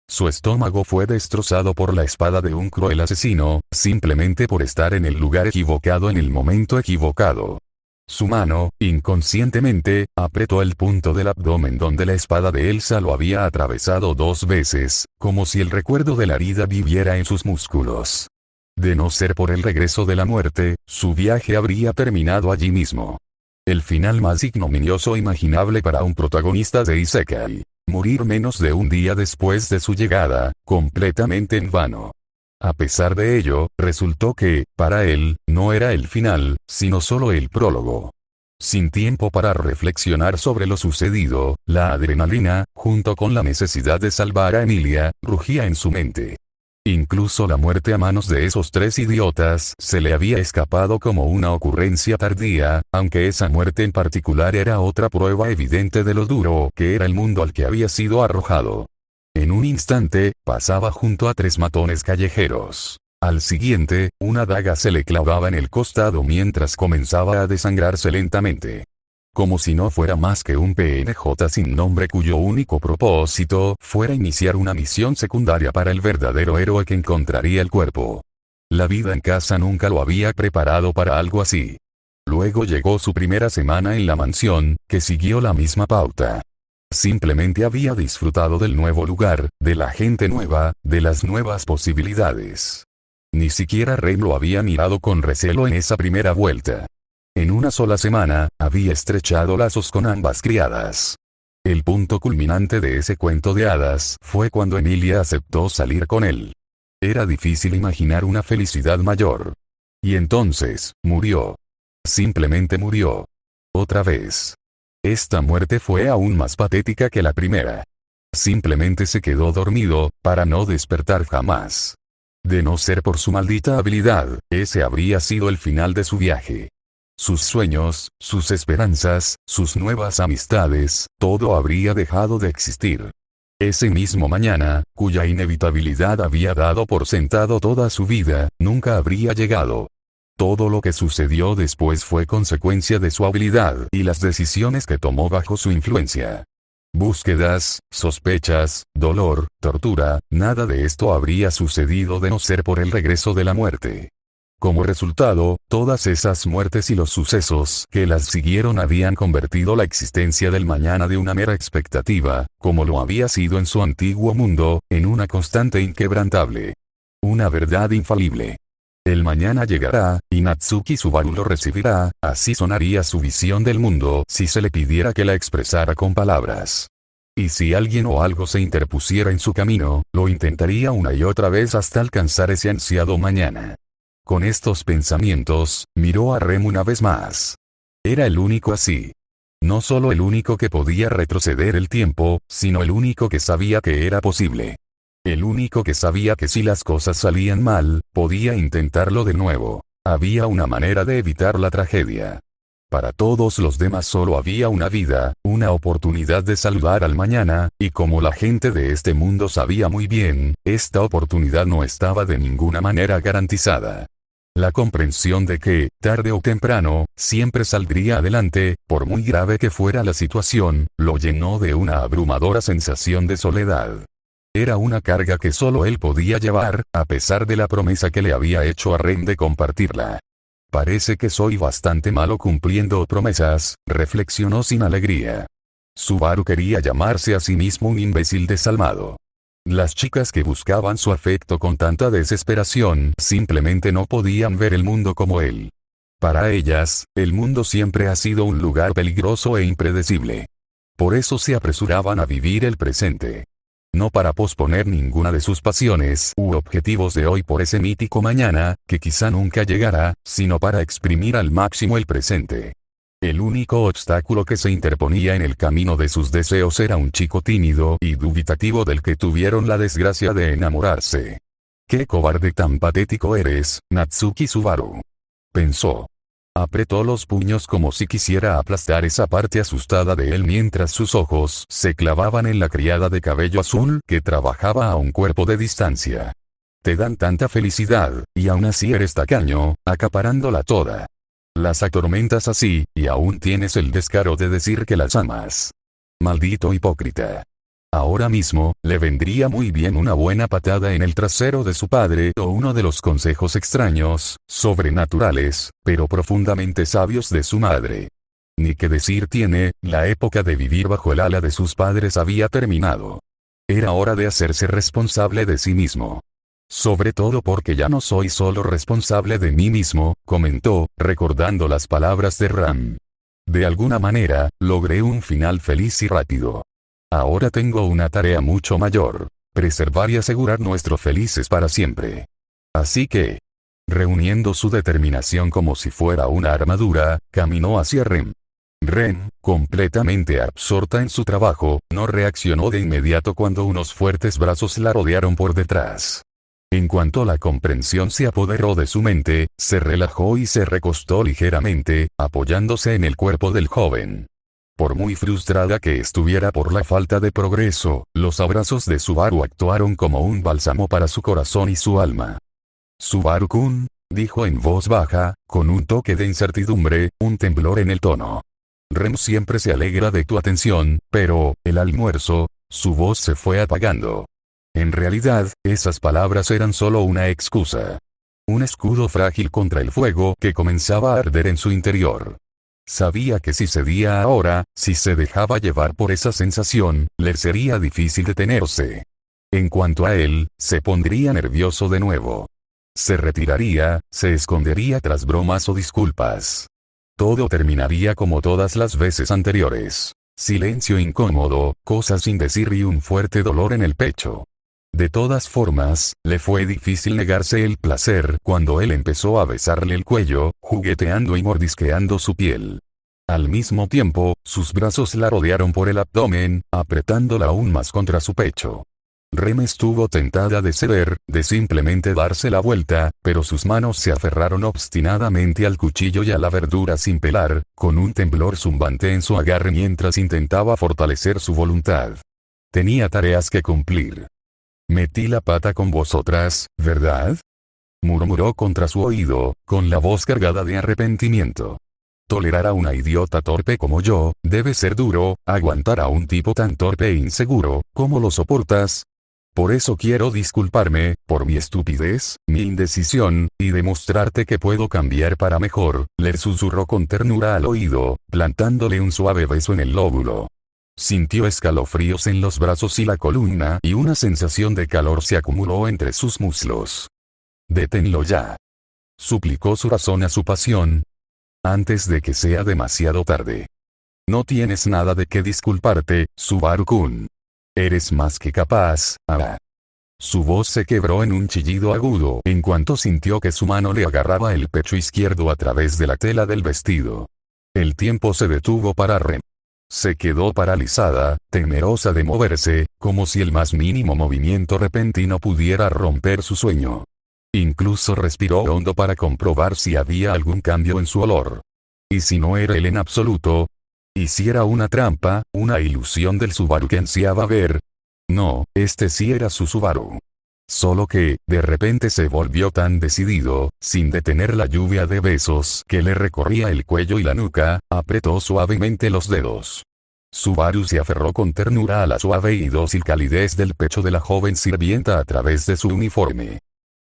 Su estómago fue destrozado por la espada de un cruel asesino, simplemente por estar en el lugar equivocado en el momento equivocado. Su mano, inconscientemente, apretó el punto del abdomen donde la espada de Elsa lo había atravesado 2 veces, como si el recuerdo de la herida viviera en sus músculos. De no ser por el regreso de la muerte, su viaje habría terminado allí mismo. El final más ignominioso imaginable para un protagonista de Isekai. Morir menos de un día después de su llegada, completamente en vano. A pesar de ello, resultó que, para él, no era el final, sino solo el prólogo. Sin tiempo para reflexionar sobre lo sucedido, la adrenalina, junto con la necesidad de salvar a Emilia, rugía en su mente. Incluso la muerte a manos de esos 3 idiotas se le había escapado como una ocurrencia tardía, aunque esa muerte en particular era otra prueba evidente de lo duro que era el mundo al que había sido arrojado. En un instante, pasaba junto a 3 matones callejeros. Al siguiente, una daga se le clavaba en el costado mientras comenzaba a desangrarse lentamente. Como si no fuera más que un PNJ sin nombre cuyo único propósito fuera iniciar una misión secundaria para el verdadero héroe que encontraría el cuerpo. La vida en casa nunca lo había preparado para algo así. Luego llegó su primera semana en la mansión, que siguió la misma pauta. Simplemente había disfrutado del nuevo lugar, de la gente nueva, de las nuevas posibilidades. Ni siquiera Rem lo había mirado con recelo en esa primera vuelta. En una sola semana, había estrechado lazos con ambas criadas. El punto culminante de ese cuento de hadas fue cuando Emilia aceptó salir con él. Era difícil imaginar una felicidad mayor. Y entonces, murió. Simplemente murió. Otra vez. Esta muerte fue aún más patética que la primera. Simplemente se quedó dormido, para no despertar jamás. De no ser por su maldita habilidad, ese habría sido el final de su viaje. Sus sueños, sus esperanzas, sus nuevas amistades, todo habría dejado de existir. Ese mismo mañana, cuya inevitabilidad había dado por sentado toda su vida, nunca habría llegado. Todo lo que sucedió después fue consecuencia de su habilidad y las decisiones que tomó bajo su influencia. Búsquedas, sospechas, dolor, tortura, nada de esto habría sucedido de no ser por el regreso de la muerte. Como resultado, todas esas muertes y los sucesos que las siguieron habían convertido la existencia del mañana de una mera expectativa, como lo había sido en su antiguo mundo, en una constante inquebrantable. Una verdad infalible. El mañana llegará, y Natsuki Subaru lo recibirá, así sonaría su visión del mundo si se le pidiera que la expresara con palabras. Y si alguien o algo se interpusiera en su camino, lo intentaría una y otra vez hasta alcanzar ese ansiado mañana. Con estos pensamientos, miró a Rem una vez más. Era el único así. No solo el único que podía retroceder el tiempo, sino el único que sabía que era posible. El único que sabía que si las cosas salían mal, podía intentarlo de nuevo. Había una manera de evitar la tragedia. Para todos los demás solo había una vida, una oportunidad de salvar al mañana, y como la gente de este mundo sabía muy bien, esta oportunidad no estaba de ninguna manera garantizada. La comprensión de que, tarde o temprano, siempre saldría adelante, por muy grave que fuera la situación, lo llenó de una abrumadora sensación de soledad. Era una carga que solo él podía llevar, a pesar de la promesa que le había hecho a Rem de compartirla. Parece que soy bastante malo cumpliendo promesas, reflexionó sin alegría. Subaru quería llamarse a sí mismo un imbécil desalmado. Las chicas que buscaban su afecto con tanta desesperación simplemente no podían ver el mundo como él. Para ellas, el mundo siempre ha sido un lugar peligroso e impredecible. Por eso se apresuraban a vivir el presente. No para posponer ninguna de sus pasiones u objetivos de hoy por ese mítico mañana, que quizá nunca llegará, sino para exprimir al máximo el presente. El único obstáculo que se interponía en el camino de sus deseos era un chico tímido y dubitativo del que tuvieron la desgracia de enamorarse. «¡Qué cobarde tan patético eres, Natsuki Subaru!», pensó. Apretó los puños como si quisiera aplastar esa parte asustada de él mientras sus ojos se clavaban en la criada de cabello azul que trabajaba a un cuerpo de distancia. «Te dan tanta felicidad, y aún así eres tacaño, acaparándola toda. Las atormentas así, y aún tienes el descaro de decir que las amas. Maldito hipócrita». Ahora mismo, le vendría muy bien una buena patada en el trasero de su padre o uno de los consejos extraños, sobrenaturales, pero profundamente sabios de su madre. Ni qué decir tiene, la época de vivir bajo el ala de sus padres había terminado. Era hora de hacerse responsable de sí mismo. «Sobre todo porque ya no soy solo responsable de mí mismo», comentó, recordando las palabras de Ram. «De alguna manera, logré un final feliz y rápido. Ahora tengo una tarea mucho mayor: preservar y asegurar nuestros felices para siempre. Así que...». Reuniendo su determinación como si fuera una armadura, caminó hacia Ren. Ren, completamente absorta en su trabajo, no reaccionó de inmediato cuando unos fuertes brazos la rodearon por detrás. En cuanto la comprensión se apoderó de su mente, se relajó y se recostó ligeramente, apoyándose en el cuerpo del joven. Por muy frustrada que estuviera por la falta de progreso, los abrazos de Subaru actuaron como un bálsamo para su corazón y su alma. «Subaru-kun», dijo en voz baja, con un toque de incertidumbre, un temblor en el tono. «Rem siempre se alegra de tu atención, pero, el almuerzo...». Su voz se fue apagando. En realidad, esas palabras eran solo una excusa. Un escudo frágil contra el fuego que comenzaba a arder en su interior. Sabía que si cedía ahora, si se dejaba llevar por esa sensación, le sería difícil detenerse. En cuanto a él, se pondría nervioso de nuevo. Se retiraría, se escondería tras bromas o disculpas. Todo terminaría como todas las veces anteriores. Silencio incómodo, cosas sin decir y un fuerte dolor en el pecho. De todas formas, le fue difícil negarse el placer cuando él empezó a besarle el cuello, jugueteando y mordisqueando su piel. Al mismo tiempo, sus brazos la rodearon por el abdomen, apretándola aún más contra su pecho. Rem estuvo tentada de ceder, de simplemente darse la vuelta, pero sus manos se aferraron obstinadamente al cuchillo y a la verdura sin pelar, con un temblor zumbante en su agarre mientras intentaba fortalecer su voluntad. Tenía tareas que cumplir. «Metí la pata con vosotras, ¿verdad?», murmuró contra su oído, con la voz cargada de arrepentimiento. «Tolerar a una idiota torpe como yo, debe ser duro. Aguantar a un tipo tan torpe e inseguro, ¿cómo lo soportas? Por eso quiero disculparme, por mi estupidez, mi indecisión, y demostrarte que puedo cambiar para mejor», le susurró con ternura al oído, plantándole un suave beso en el lóbulo. Sintió escalofríos en los brazos y la columna y una sensación de calor se acumuló entre sus muslos. «Deténlo ya», suplicó su razón a su pasión, «antes de que sea demasiado tarde. No tienes nada de qué disculparte, Subaru-kun. Eres más que capaz, ah». Su voz se quebró en un chillido agudo en cuanto sintió que su mano le agarraba el pecho izquierdo a través de la tela del vestido. El tiempo se detuvo para Rem. Se quedó paralizada, temerosa de moverse, como si el más mínimo movimiento repentino pudiera romper su sueño. Incluso respiró hondo para comprobar si había algún cambio en su olor. ¿Y si no era él en absoluto? ¿Y si era una trampa, una ilusión del Subaru que ansiaba ver? No, este sí era su Subaru. Solo que, de repente se volvió tan decidido, sin detener la lluvia de besos que le recorría el cuello y la nuca, apretó suavemente los dedos. Subaru se aferró con ternura a la suave y dócil calidez del pecho de la joven sirvienta a través de su uniforme.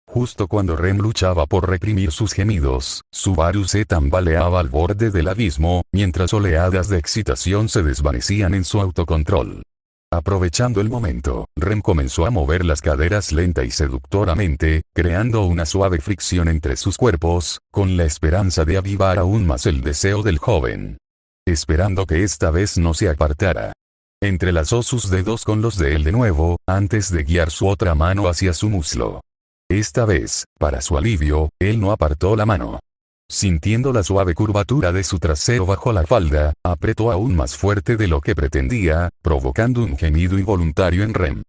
Justo cuando Rem luchaba por reprimir sus gemidos, Subaru se tambaleaba al borde del abismo, mientras oleadas de excitación se desvanecían en su autocontrol. Aprovechando el momento, Rem comenzó a mover las caderas lenta y seductoramente, creando una suave fricción entre sus cuerpos, con la esperanza de avivar aún más el deseo del joven. Esperando que esta vez no se apartara. Entrelazó sus dedos con los de él de nuevo, antes de guiar su otra mano hacia su muslo. Esta vez, para su alivio, él no apartó la mano. Sintiendo la suave curvatura de su trasero bajo la falda, apretó aún más fuerte de lo que pretendía, provocando un gemido involuntario en Rem.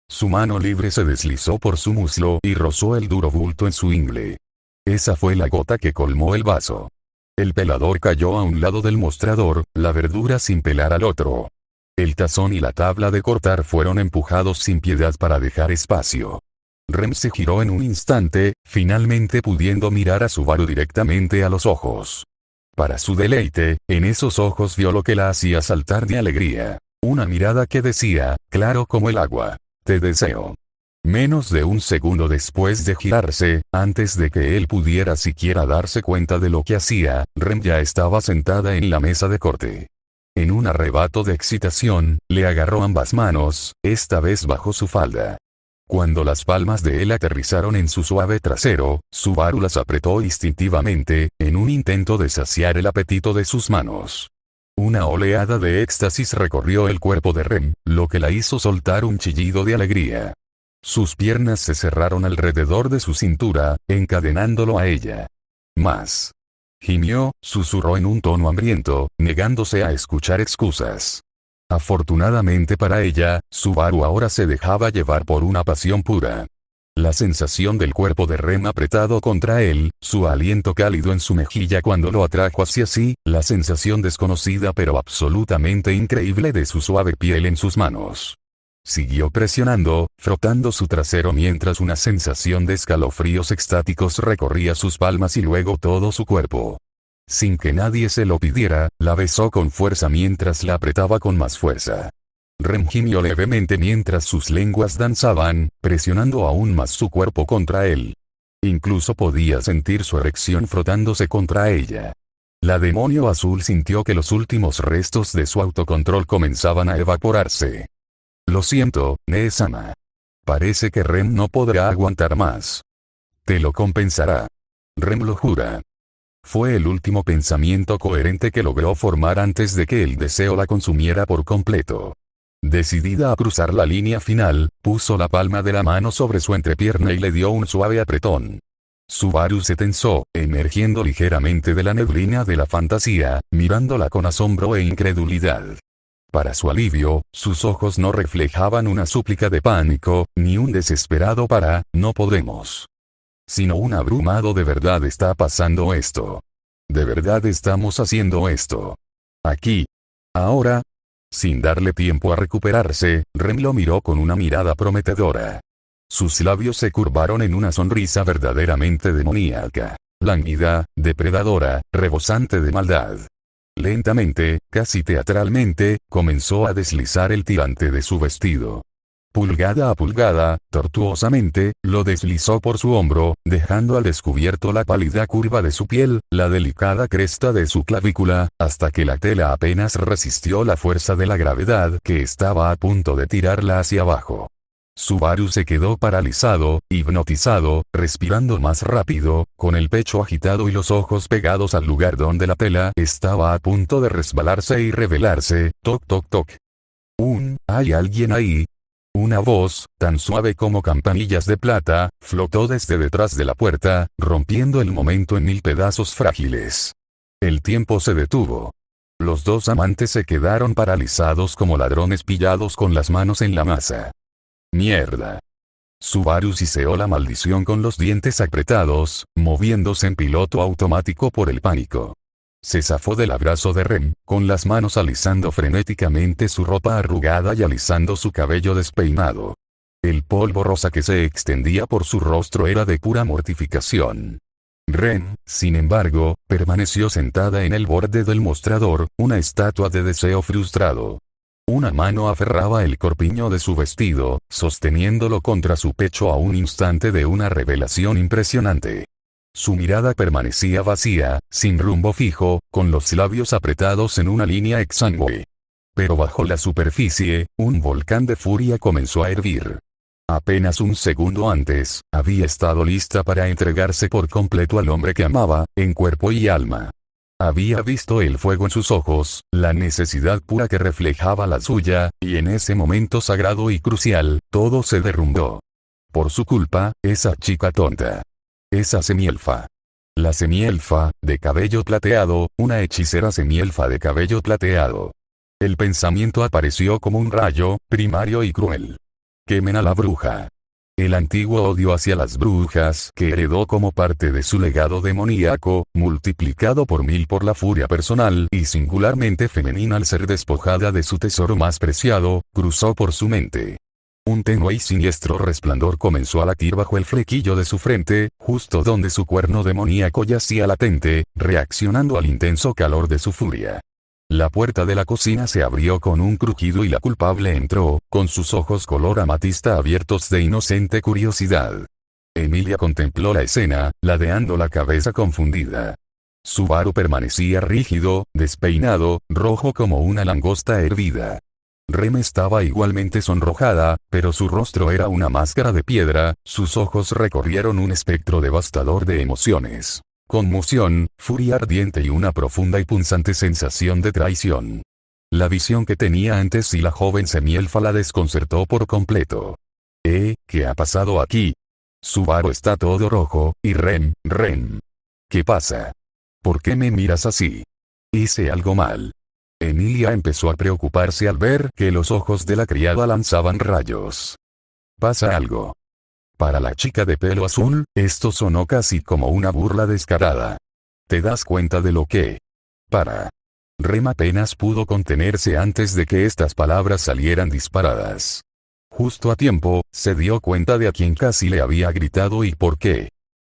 Su mano libre se deslizó por su muslo y rozó el duro bulto en su ingle. Esa fue la gota que colmó el vaso. El pelador cayó a un lado del mostrador, la verdura sin pelar al otro. El tazón y la tabla de cortar fueron empujados sin piedad para dejar espacio. Rem se giró en un instante, finalmente pudiendo mirar a Subaru directamente a los ojos. Para su deleite, en esos ojos vio lo que la hacía saltar de alegría. Una mirada que decía, claro como el agua: te deseo. Menos de un segundo después de girarse, antes de que él pudiera siquiera darse cuenta de lo que hacía, Rem ya estaba sentada en la mesa de corte. En un arrebato de excitación, le agarró ambas manos, esta vez bajo su falda. Cuando las palmas de él aterrizaron en su suave trasero, Subaru las apretó instintivamente, en un intento de saciar el apetito de sus manos. Una oleada de éxtasis recorrió el cuerpo de Rem, lo que la hizo soltar un chillido de alegría. Sus piernas se cerraron alrededor de su cintura, encadenándolo a ella. Más. Gimió, susurró en un tono hambriento, negándose a escuchar excusas. Afortunadamente para ella, Subaru ahora se dejaba llevar por una pasión pura. La sensación del cuerpo de Rem apretado contra él, su aliento cálido en su mejilla cuando lo atrajo hacia sí, la sensación desconocida pero absolutamente increíble de su suave piel en sus manos. Siguió presionando, frotando su trasero mientras una sensación de escalofríos extáticos recorría sus palmas y luego todo su cuerpo. Sin que nadie se lo pidiera, la besó con fuerza mientras la apretaba con más fuerza. Rem gimió levemente mientras sus lenguas danzaban, presionando aún más su cuerpo contra él. Incluso podía sentir su erección frotándose contra ella. La demonio azul sintió que los últimos restos de su autocontrol comenzaban a evaporarse. Lo siento, Nee-sama. Parece que Rem no podrá aguantar más. Te lo compensará. Rem lo jura. Fue el último pensamiento coherente que logró formar antes de que el deseo la consumiera por completo. Decidida a cruzar la línea final, puso la palma de la mano sobre su entrepierna y le dio un suave apretón. Subaru se tensó, emergiendo ligeramente de la neblina de la fantasía, mirándola con asombro e incredulidad. Para su alivio, sus ojos no reflejaban una súplica de pánico, ni un desesperado no podemos. Sino un abrumado de verdad está pasando esto. De verdad estamos haciendo esto. Aquí. Ahora. Sin darle tiempo a recuperarse, Rem lo miró con una mirada prometedora. Sus labios se curvaron en una sonrisa verdaderamente demoníaca. Lánguida, depredadora, rebosante de maldad. Lentamente, casi teatralmente, comenzó a deslizar el tirante de su vestido. Pulgada a pulgada, tortuosamente, lo deslizó por su hombro, dejando al descubierto la pálida curva de su piel, la delicada cresta de su clavícula, hasta que la tela apenas resistió la fuerza de la gravedad que estaba a punto de tirarla hacia abajo. Subaru se quedó paralizado, hipnotizado, respirando más rápido, con el pecho agitado y los ojos pegados al lugar donde la tela estaba a punto de resbalarse y revelarse. Toc toc toc. ¿Hay alguien ahí? Una voz, tan suave como campanillas de plata, flotó desde detrás de la puerta, rompiendo el momento en 1000 pedazos frágiles. El tiempo se detuvo. Los dos amantes se quedaron paralizados como ladrones pillados con las manos en la masa. Mierda. Subaru siseó la maldición con los dientes apretados, moviéndose en piloto automático por el pánico. Se zafó del abrazo de Rem, con las manos alisando frenéticamente su ropa arrugada y alisando su cabello despeinado. El polvo rosa que se extendía por su rostro era de pura mortificación. Rem, sin embargo, permaneció sentada en el borde del mostrador, una estatua de deseo frustrado. Una mano aferraba el corpiño de su vestido, sosteniéndolo contra su pecho a un instante de una revelación impresionante. Su mirada permanecía vacía, sin rumbo fijo, con los labios apretados en una línea exangüe. Pero bajo la superficie, un volcán de furia comenzó a hervir. Apenas un segundo antes, había estado lista para entregarse por completo al hombre que amaba, en cuerpo y alma. Había visto el fuego en sus ojos, la necesidad pura que reflejaba la suya, y en ese momento sagrado y crucial, todo se derrumbó. Por su culpa, esa chica tonta. Esa semielfa. La semielfa, de cabello plateado, una hechicera semielfa de cabello plateado. El pensamiento apareció como un rayo, primario y cruel. Quemen a la bruja. El antiguo odio hacia las brujas que heredó como parte de su legado demoníaco, multiplicado por 1000 por la furia personal y singularmente femenina al ser despojada de su tesoro más preciado, cruzó por su mente. Un tenue y siniestro resplandor comenzó a latir bajo el flequillo de su frente, justo donde su cuerno demoníaco yacía latente, reaccionando al intenso calor de su furia. La puerta de la cocina se abrió con un crujido y la culpable entró, con sus ojos color amatista abiertos de inocente curiosidad. Emilia contempló la escena, ladeando la cabeza confundida. Subaru permanecía rígido, despeinado, rojo como una langosta hervida. Rem estaba igualmente sonrojada, pero su rostro era una máscara de piedra, sus ojos recorrieron un espectro devastador de emociones. Conmoción, furia ardiente y una profunda y punzante sensación de traición. La visión que tenía ante sí la joven semielfa la desconcertó por completo. ¿Qué ha pasado aquí? Subaru está todo rojo, y Rem. ¿Qué pasa? ¿Por qué me miras así? ¿Hice algo mal? Emilia empezó a preocuparse al ver que los ojos de la criada lanzaban rayos. ¿Pasa algo? Para la chica de pelo azul, esto sonó casi como una burla descarada. ¿Te das cuenta de lo que? Rem apenas pudo contenerse antes de que estas palabras salieran disparadas. Justo a tiempo, se dio cuenta de a quién casi le había gritado y por qué.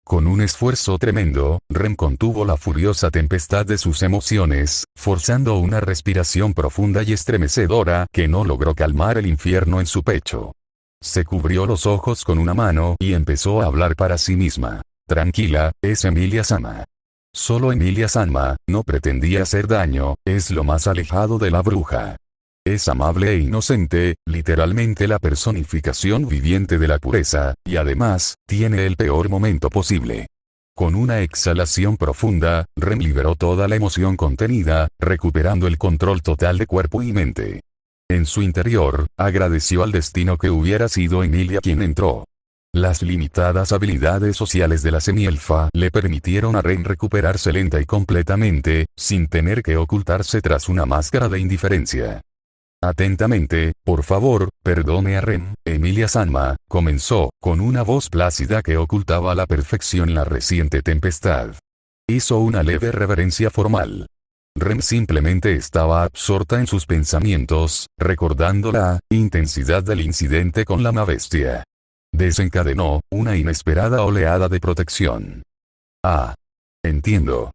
Con un esfuerzo tremendo, Rem contuvo la furiosa tempestad de sus emociones, forzando una respiración profunda y estremecedora que no logró calmar el infierno en su pecho. Se cubrió los ojos con una mano y empezó a hablar para sí misma. Tranquila, es Emilia-sama. Solo Emilia-sama, no pretendía hacer daño, es lo más alejado de la bruja. Es amable e inocente, literalmente la personificación viviente de la pureza, y además, tiene el peor momento posible. Con una exhalación profunda, Rem liberó toda la emoción contenida, recuperando el control total de cuerpo y mente. En su interior, agradeció al destino que hubiera sido Emilia quien entró. Las limitadas habilidades sociales de la semielfa le permitieron a Rem recuperarse lenta y completamente, sin tener que ocultarse tras una máscara de indiferencia. Atentamente, por favor, perdone a Rem, Emilia-sama, comenzó, con una voz plácida que ocultaba a la perfección la reciente tempestad. Hizo una leve reverencia formal. Rem simplemente estaba absorta en sus pensamientos, recordando la intensidad del incidente con la bestia. Desencadenó una inesperada oleada de protección. Entiendo.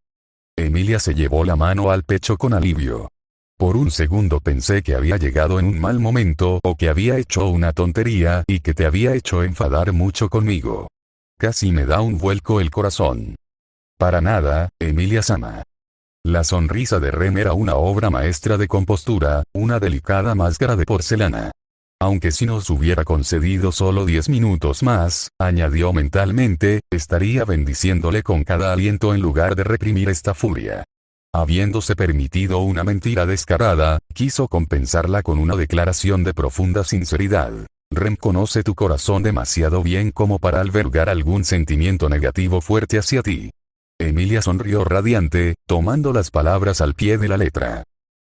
Emilia se llevó la mano al pecho con alivio. Por un segundo pensé que había llegado en un mal momento o que había hecho una tontería y que te había hecho enfadar mucho conmigo. Casi me da un vuelco el corazón. Para nada, Emilia-sama. La sonrisa de Rem era una obra maestra de compostura, una delicada máscara de porcelana. Aunque si nos hubiera concedido solo 10 minutos más, añadió mentalmente, estaría bendiciéndole con cada aliento en lugar de reprimir esta furia. Habiéndose permitido una mentira descarada, quiso compensarla con una declaración de profunda sinceridad. Rem conoce tu corazón demasiado bien como para albergar algún sentimiento negativo fuerte hacia ti. Emilia sonrió radiante, tomando las palabras al pie de la letra.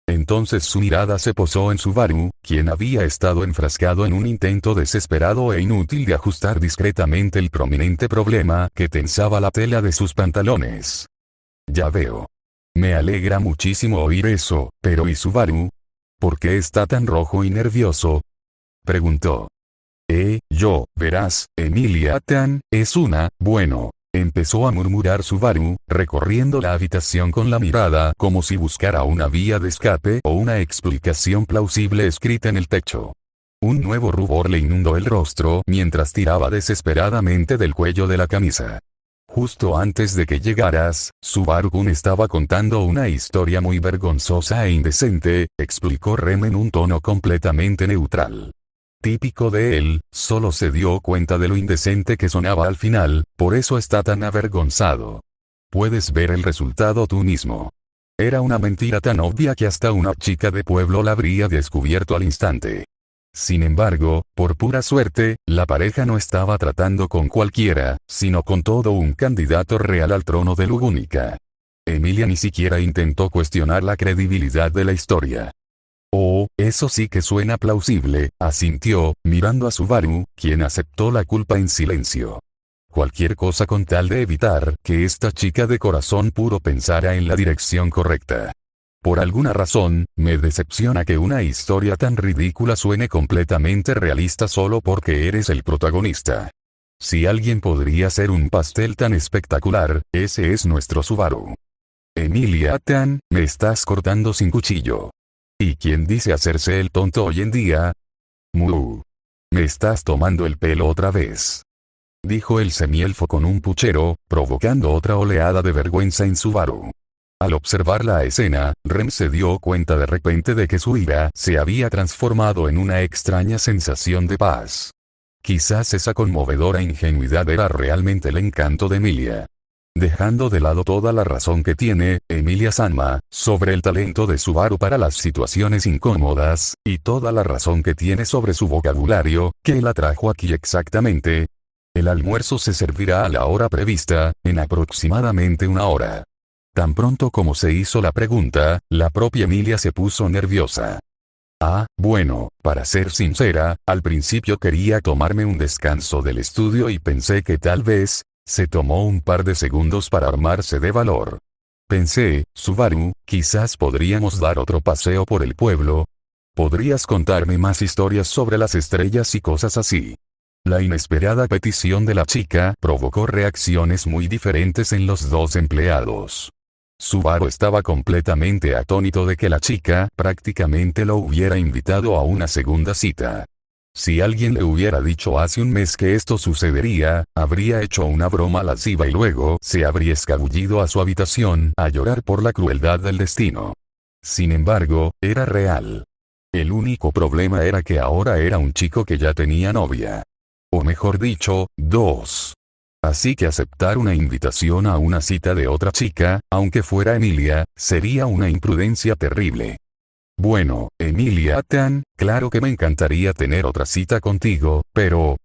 Entonces su mirada se posó en Subaru, quien había estado enfrascado en un intento desesperado e inútil de ajustar discretamente el prominente problema que tensaba la tela de sus pantalones. Ya veo. Me alegra muchísimo oír eso, pero ¿y Subaru? ¿Por qué está tan rojo y nervioso? Preguntó. Verás, Emilia-tan, es una, bueno. Empezó a murmurar Subaru, recorriendo la habitación con la mirada como si buscara una vía de escape o una explicación plausible escrita en el techo. Un nuevo rubor le inundó el rostro mientras tiraba desesperadamente del cuello de la camisa. Justo antes de que llegaras, Subaru-kun estaba contando una historia muy vergonzosa e indecente, explicó Rem en un tono completamente neutral. Típico de él, solo se dio cuenta de lo indecente que sonaba al final, por eso está tan avergonzado. Puedes ver el resultado tú mismo. Era una mentira tan obvia que hasta una chica de pueblo la habría descubierto al instante. Sin embargo, por pura suerte, la pareja no estaba tratando con cualquiera, sino con todo un candidato real al trono de Lugúnica. Emilia ni siquiera intentó cuestionar la credibilidad de la historia. Oh, eso sí que suena plausible, asintió, mirando a Subaru, quien aceptó la culpa en silencio. Cualquier cosa con tal de evitar que esta chica de corazón puro pensara en la dirección correcta. Por alguna razón, me decepciona que una historia tan ridícula suene completamente realista solo porque eres el protagonista. Si alguien podría hacer un pastel tan espectacular, ese es nuestro Subaru. Emilia-tan, me estás cortando sin cuchillo. ¿Y quién dice hacerse el tonto hoy en día? Mu. Me estás tomando el pelo otra vez. Dijo el semielfo con un puchero, provocando otra oleada de vergüenza en Subaru. Al observar la escena, Rem se dio cuenta de repente de que su ira se había transformado en una extraña sensación de paz. Quizás esa conmovedora ingenuidad era realmente el encanto de Emilia. Dejando de lado toda la razón que tiene, Emilia-sama, sobre el talento de Subaru para las situaciones incómodas, y toda la razón que tiene sobre su vocabulario, que la trajo aquí exactamente. El almuerzo se servirá a la hora prevista, en aproximadamente una hora. Tan pronto como se hizo la pregunta, la propia Emilia se puso nerviosa. Bueno, para ser sincera, al principio quería tomarme un descanso del estudio y pensé que tal vez, se tomó un par de segundos para armarse de valor. Pensé, Subaru, quizás podríamos dar otro paseo por el pueblo. ¿Podrías contarme más historias sobre las estrellas y cosas así? La inesperada petición de la chica provocó reacciones muy diferentes en los dos empleados. Subaru estaba completamente atónito de que la chica prácticamente lo hubiera invitado a una segunda cita. Si alguien le hubiera dicho hace un mes que esto sucedería, habría hecho una broma lasciva y luego se habría escabullido a su habitación a llorar por la crueldad del destino. Sin embargo, era real. El único problema era que ahora era un chico que ya tenía novia. O mejor dicho, dos. Así que aceptar una invitación a una cita de otra chica, aunque fuera Emilia, sería una imprudencia terrible. Bueno, Emilia-tan, claro que me encantaría tener otra cita contigo, pero,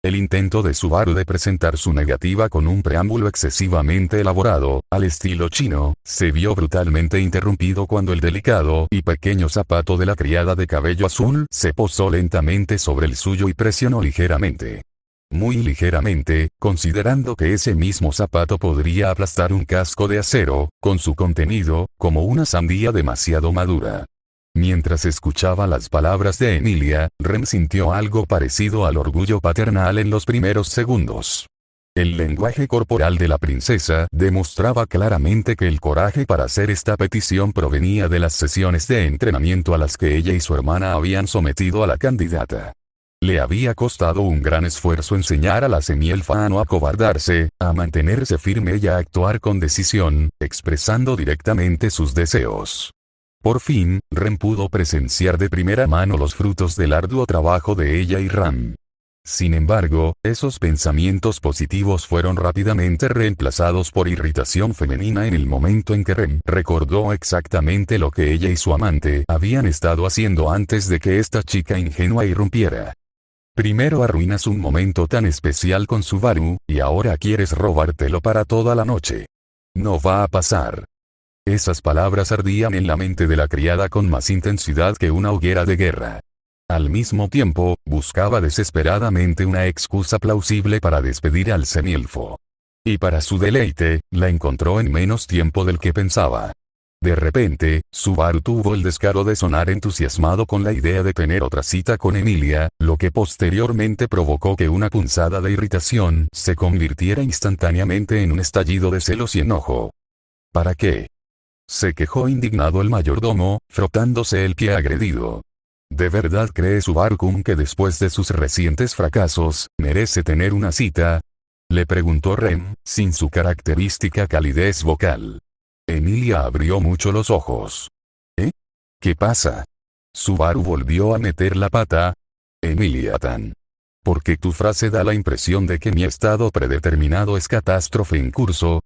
El intento de Subaru de presentar su negativa con un preámbulo excesivamente elaborado, al estilo chino, se vio brutalmente interrumpido cuando el delicado y pequeño zapato de la criada de cabello azul se posó lentamente sobre el suyo y presionó ligeramente. Muy ligeramente, considerando que ese mismo zapato podría aplastar un casco de acero, con su contenido, como una sandía demasiado madura. Mientras escuchaba las palabras de Emilia, Rem sintió algo parecido al orgullo paternal en los primeros segundos. El lenguaje corporal de la princesa demostraba claramente que el coraje para hacer esta petición provenía de las sesiones de entrenamiento a las que ella y su hermana habían sometido a la candidata. Le había costado un gran esfuerzo enseñar a la semielfa a no acobardarse, a mantenerse firme y a actuar con decisión, expresando directamente sus deseos. Por fin, Rem pudo presenciar de primera mano los frutos del arduo trabajo de ella y Ram. Sin embargo, esos pensamientos positivos fueron rápidamente reemplazados por irritación femenina en el momento en que Rem recordó exactamente lo que ella y su amante habían estado haciendo antes de que esta chica ingenua irrumpiera. Primero arruinas un momento tan especial con Subaru, y ahora quieres robártelo para toda la noche. No va a pasar. Esas palabras ardían en la mente de la criada con más intensidad que una hoguera de guerra. Al mismo tiempo, buscaba desesperadamente una excusa plausible para despedir al semielfo. Y para su deleite, la encontró en menos tiempo del que pensaba. De repente, Subaru tuvo el descaro de sonar entusiasmado con la idea de tener otra cita con Emilia, lo que posteriormente provocó que una punzada de irritación se convirtiera instantáneamente en un estallido de celos y enojo. ¿Para qué? Se quejó indignado el mayordomo, frotándose el pie agredido. ¿De verdad cree Subaru-kun que después de sus recientes fracasos, merece tener una cita? Le preguntó Rem, sin su característica calidez vocal. Emilia abrió mucho los ojos. ¿Eh? ¿Qué pasa? Subaru volvió a meter la pata. Emilia-tan. Porque tu frase da la impresión de que mi estado predeterminado es catástrofe en curso.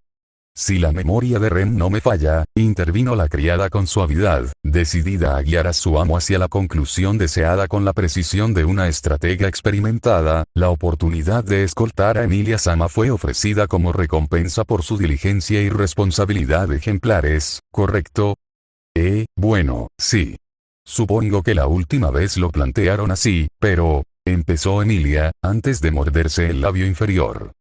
Si la memoria de Rem no me falla, intervino la criada con suavidad, decidida a guiar a su amo hacia la conclusión deseada con la precisión de una estratega experimentada. La oportunidad de escoltar a Emilia Sama fue ofrecida como recompensa por su diligencia y responsabilidad ejemplares, ¿correcto? Bueno, sí. Supongo que la última vez lo plantearon así, pero, empezó Emilia, antes de morderse el labio inferior.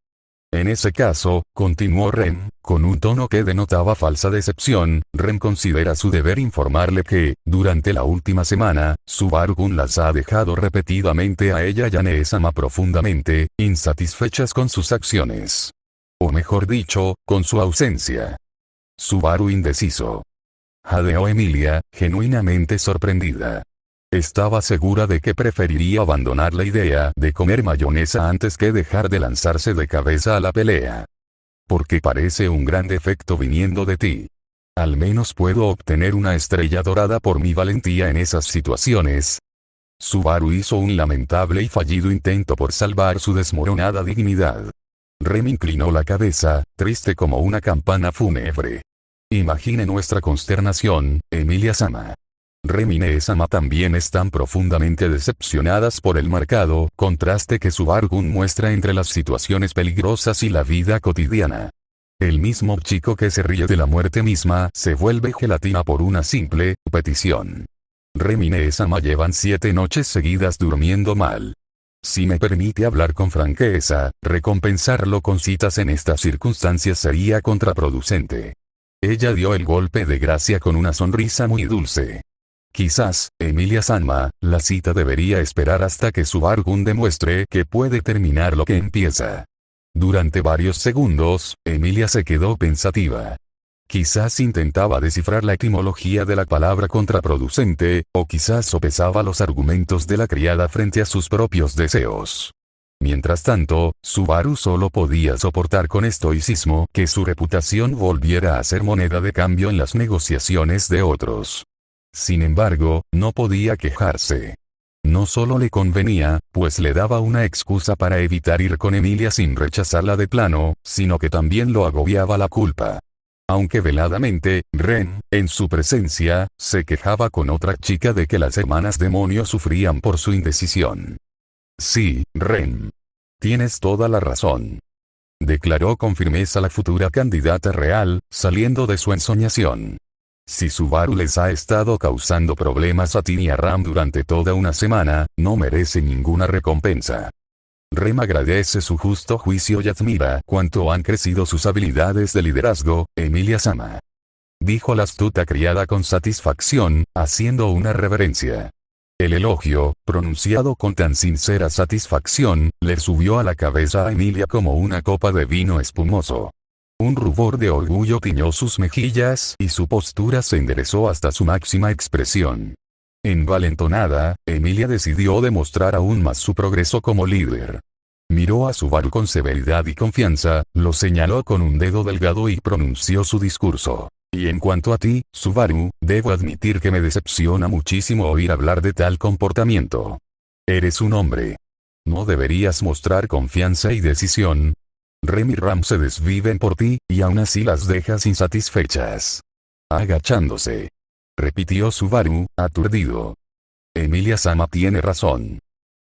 En ese caso, continuó Rem, con un tono que denotaba falsa decepción, Rem considera su deber informarle que, durante la última semana, Subaru-kun las ha dejado repetidamente a ella y a Nee-sama profundamente, insatisfechas con sus acciones. O mejor dicho, con su ausencia. Subaru indeciso. Jadeó Emilia, genuinamente sorprendida. Estaba segura de que preferiría abandonar la idea de comer mayonesa antes que dejar de lanzarse de cabeza a la pelea. Porque parece un gran defecto viniendo de ti. Al menos puedo obtener una estrella dorada por mi valentía en esas situaciones. Subaru hizo un lamentable y fallido intento por salvar su desmoronada dignidad. Rem inclinó la cabeza, triste como una campana fúnebre. Imagine nuestra consternación, Emilia-sama. Rem y Nee-sama también están profundamente decepcionadas por el marcado contraste que Subaru-kun muestra entre las situaciones peligrosas y la vida cotidiana. El mismo chico que se ríe de la muerte misma se vuelve gelatina por una simple petición. Rem y Nee-sama llevan 7 noches seguidas durmiendo mal. Si me permite hablar con franqueza, recompensarlo con citas en estas circunstancias sería contraproducente. Ella dio el golpe de gracia con una sonrisa muy dulce. Quizás, Emilia-sama, la cita debería esperar hasta que Subaru-kun demuestre que puede terminar lo que empieza. Durante varios segundos, Emilia se quedó pensativa. Quizás intentaba descifrar la etimología de la palabra contraproducente, o quizás sopesaba los argumentos de la criada frente a sus propios deseos. Mientras tanto, Subaru solo podía soportar con estoicismo que su reputación volviera a ser moneda de cambio en las negociaciones de otros. Sin embargo, no podía quejarse. No solo le convenía, pues le daba una excusa para evitar ir con Emilia sin rechazarla de plano, sino que también lo agobiaba la culpa. Aunque veladamente, Ren, en su presencia, se quejaba con otra chica de que las hermanas demonio sufrían por su indecisión. Sí, Ren. Tienes toda la razón. Declaró con firmeza la futura candidata real, saliendo de su ensoñación. Si Subaru les ha estado causando problemas a ti y a Ram durante toda una semana, no merece ninguna recompensa. Rem agradece su justo juicio y admira cuánto han crecido sus habilidades de liderazgo, Emilia-sama. Dijo la astuta criada con satisfacción, haciendo una reverencia. El elogio, pronunciado con tan sincera satisfacción, le subió a la cabeza a Emilia como una copa de vino espumoso. Un rubor de orgullo tiñó sus mejillas y su postura se enderezó hasta su máxima expresión. Envalentonada, Emilia decidió demostrar aún más su progreso como líder. Miró a Subaru con severidad y confianza, lo señaló con un dedo delgado y pronunció su discurso. Y en cuanto a ti, Subaru, debo admitir que me decepciona muchísimo oír hablar de tal comportamiento. Eres un hombre. ¿No deberías mostrar confianza y decisión? Rem y Ram se desviven por ti, y aún así las dejas insatisfechas. Agachándose. Repitió Subaru, aturdido. Emilia-sama tiene razón.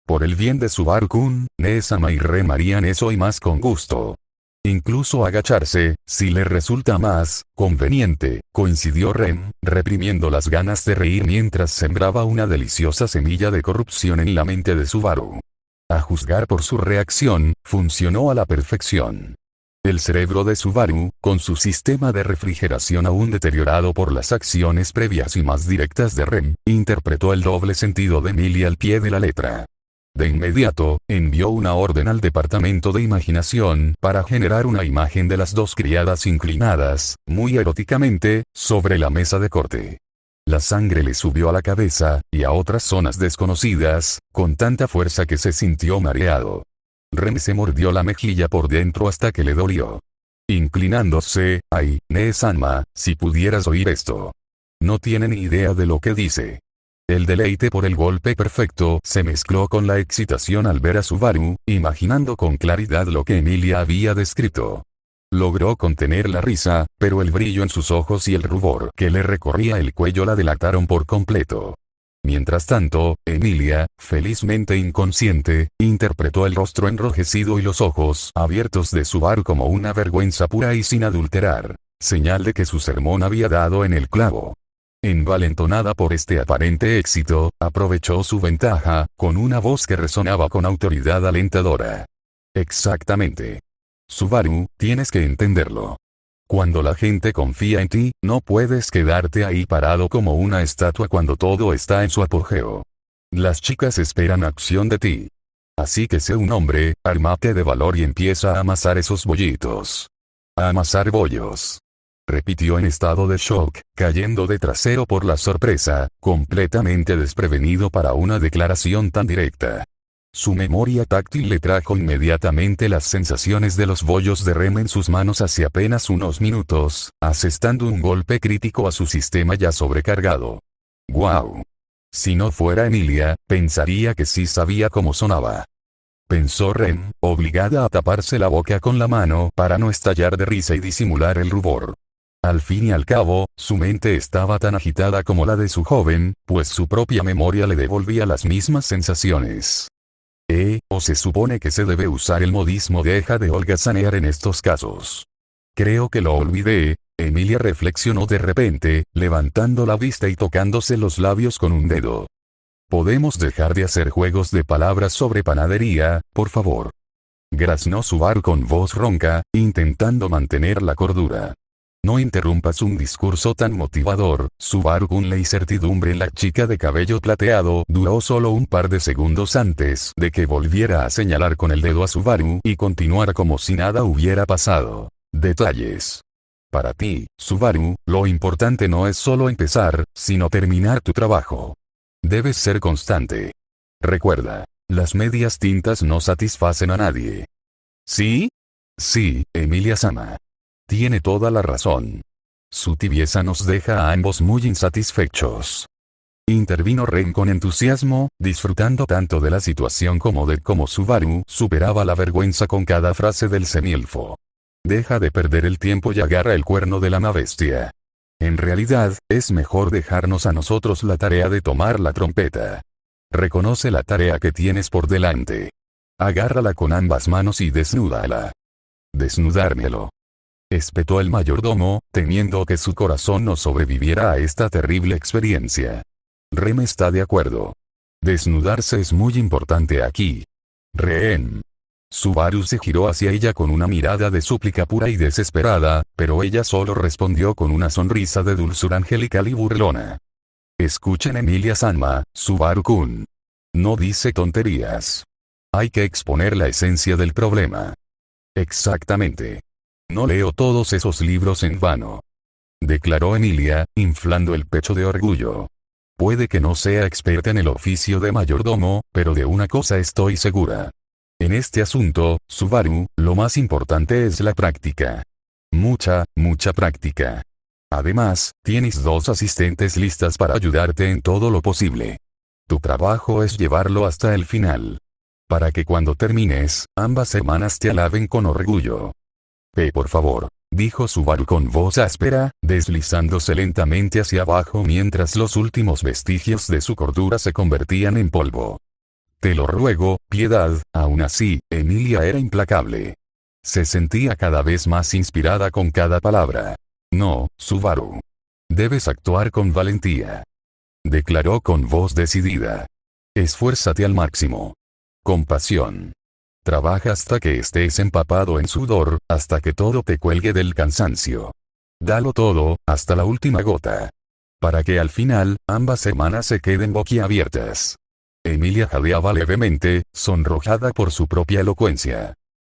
Por el bien de Subaru-kun, Nee-sama y Rem harían eso y más con gusto. Incluso agacharse, si le resulta más conveniente, coincidió Rem, reprimiendo las ganas de reír mientras sembraba una deliciosa semilla de corrupción en la mente de Subaru. A juzgar por su reacción, funcionó a la perfección. El cerebro de Subaru, con su sistema de refrigeración aún deteriorado por las acciones previas y más directas de Rem, interpretó el doble sentido de Emilia al pie de la letra. De inmediato, envió una orden al departamento de imaginación para generar una imagen de las dos criadas inclinadas, muy eróticamente, sobre la mesa de corte. La sangre le subió a la cabeza, y a otras zonas desconocidas, con tanta fuerza que se sintió mareado. Ren se mordió la mejilla por dentro hasta que le dolió. Inclinándose, ay, Nee-sanma, si pudieras oír esto. No tiene ni idea de lo que dice. El deleite por el golpe perfecto se mezcló con la excitación al ver a Subaru, imaginando con claridad lo que Emilia había descrito. Logró contener la risa, pero el brillo en sus ojos y el rubor que le recorría el cuello la delataron por completo. Mientras tanto, Emilia, felizmente inconsciente, interpretó el rostro enrojecido y los ojos abiertos de Subaru como una vergüenza pura y sin adulterar, señal de que su sermón había dado en el clavo. Envalentonada por este aparente éxito, aprovechó su ventaja, con una voz que resonaba con autoridad alentadora. Exactamente. Subaru, tienes que entenderlo. Cuando la gente confía en ti, no puedes quedarte ahí parado como una estatua cuando todo está en su apogeo. Las chicas esperan acción de ti. Así que sé un hombre, ármate de valor y empieza a amasar esos bollitos. A amasar bollos. Repitió en estado de shock, cayendo de trasero por la sorpresa, completamente desprevenido para una declaración tan directa. Su memoria táctil le trajo inmediatamente las sensaciones de los bollos de Ren en sus manos hace apenas unos minutos, asestando un golpe crítico a su sistema ya sobrecargado. ¡Guau! Si no fuera Emilia, pensaría que sí sabía cómo sonaba. Pensó Ren, obligada a taparse la boca con la mano para no estallar de risa y disimular el rubor. Al fin y al cabo, su mente estaba tan agitada como la de su joven, pues su propia memoria le devolvía las mismas sensaciones. O se supone que se debe usar el modismo deja de holgazanear en estos casos. Creo que lo olvidé, Emilia reflexionó de repente, levantando la vista y tocándose los labios con un dedo. ¿Podemos dejar de hacer juegos de palabras sobre panadería, por favor? Graznó Subaru con voz ronca, intentando mantener la cordura. No interrumpas un discurso tan motivador, Subaru-kun. La incertidumbre en la chica de cabello plateado duró solo un par de segundos antes de que volviera a señalar con el dedo a Subaru y continuara como si nada hubiera pasado. Detalles. Para ti, Subaru, lo importante no es solo empezar, sino terminar tu trabajo. Debes ser constante. Recuerda, las medias tintas no satisfacen a nadie. ¿Sí? Sí, Emilia-sama. Tiene toda la razón. Su tibieza nos deja a ambos muy insatisfechos. Intervino Ren con entusiasmo, disfrutando tanto de la situación como de cómo Subaru superaba la vergüenza con cada frase del semielfo. Deja de perder el tiempo y agarra el cuerno de la bestia. En realidad, es mejor dejarnos a nosotros la tarea de tomar la trompeta. Reconoce la tarea que tienes por delante. Agárrala con ambas manos y desnúdala. Desnudármelo. Espetó el mayordomo, temiendo que su corazón no sobreviviera a esta terrible experiencia. Rem está de acuerdo. Desnudarse es muy importante aquí. Ren. Subaru se giró hacia ella con una mirada de súplica pura y desesperada, pero ella solo respondió con una sonrisa de dulzura angelical y burlona. Escuchen Emilia-sanma, Subaru-kun. No dice tonterías. Hay que exponer la esencia del problema. Exactamente. No leo todos esos libros en vano. Declaró Emilia, inflando el pecho de orgullo. Puede que no sea experta en el oficio de mayordomo, pero de una cosa estoy segura. En este asunto, Subaru, lo más importante es la práctica. Mucha, mucha práctica. Además, tienes 2 asistentes listas para ayudarte en todo lo posible. Tu trabajo es llevarlo hasta el final. Para que cuando termines, ambas hermanas te alaben con orgullo. Por favor, dijo Subaru con voz áspera, deslizándose lentamente hacia abajo mientras los últimos vestigios de su cordura se convertían en polvo. Te lo ruego, piedad. Aún así, Emilia era implacable. Se sentía cada vez más inspirada con cada palabra. No, Subaru. Debes actuar con valentía. Declaró con voz decidida. Esfuérzate al máximo. Con pasión. Trabaja hasta que estés empapado en sudor, hasta que todo te cuelgue del cansancio. Dalo todo, hasta la última gota. Para que al final, ambas hermanas se queden boquiabiertas. Emilia jadeaba levemente, sonrojada por su propia elocuencia.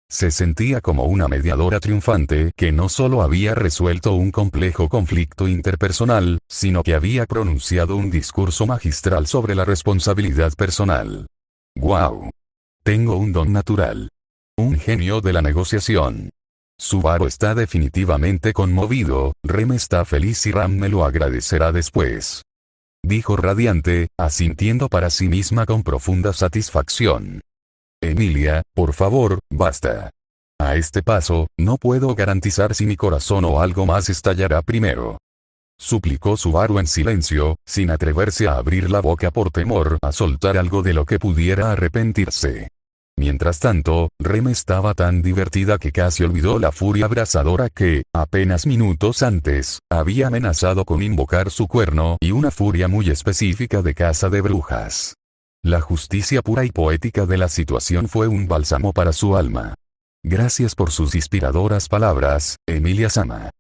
Se sentía como una mediadora triunfante que no solo había resuelto un complejo conflicto interpersonal, sino que había pronunciado un discurso magistral sobre la responsabilidad personal. ¡Guau! Tengo un don natural. Un genio de la negociación. Subaru está definitivamente conmovido, Rem está feliz y Ram me lo agradecerá después. Dijo radiante, asintiendo para sí misma con profunda satisfacción. Emilia, por favor, basta. A este paso, no puedo garantizar si mi corazón o algo más estallará primero. Suplicó Subaru en silencio, sin atreverse a abrir la boca por temor a soltar algo de lo que pudiera arrepentirse. Mientras tanto, Rem estaba tan divertida que casi olvidó la furia abrasadora que, apenas minutos antes, había amenazado con invocar su cuerno y una furia muy específica de caza de brujas. La justicia pura y poética de la situación fue un bálsamo para su alma. Gracias por sus inspiradoras palabras, Emilia-sama.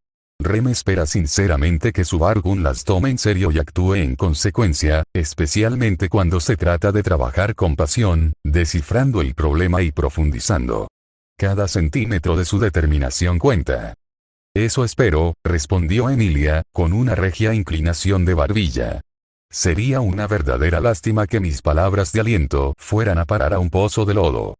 Rem espera sinceramente que Subaru las tome en serio y actúe en consecuencia, especialmente cuando se trata de trabajar con pasión, descifrando el problema y profundizando. Cada centímetro de su determinación cuenta. Eso espero, respondió Emilia, con una regia inclinación de barbilla. Sería una verdadera lástima que mis palabras de aliento fueran a parar a un pozo de lodo.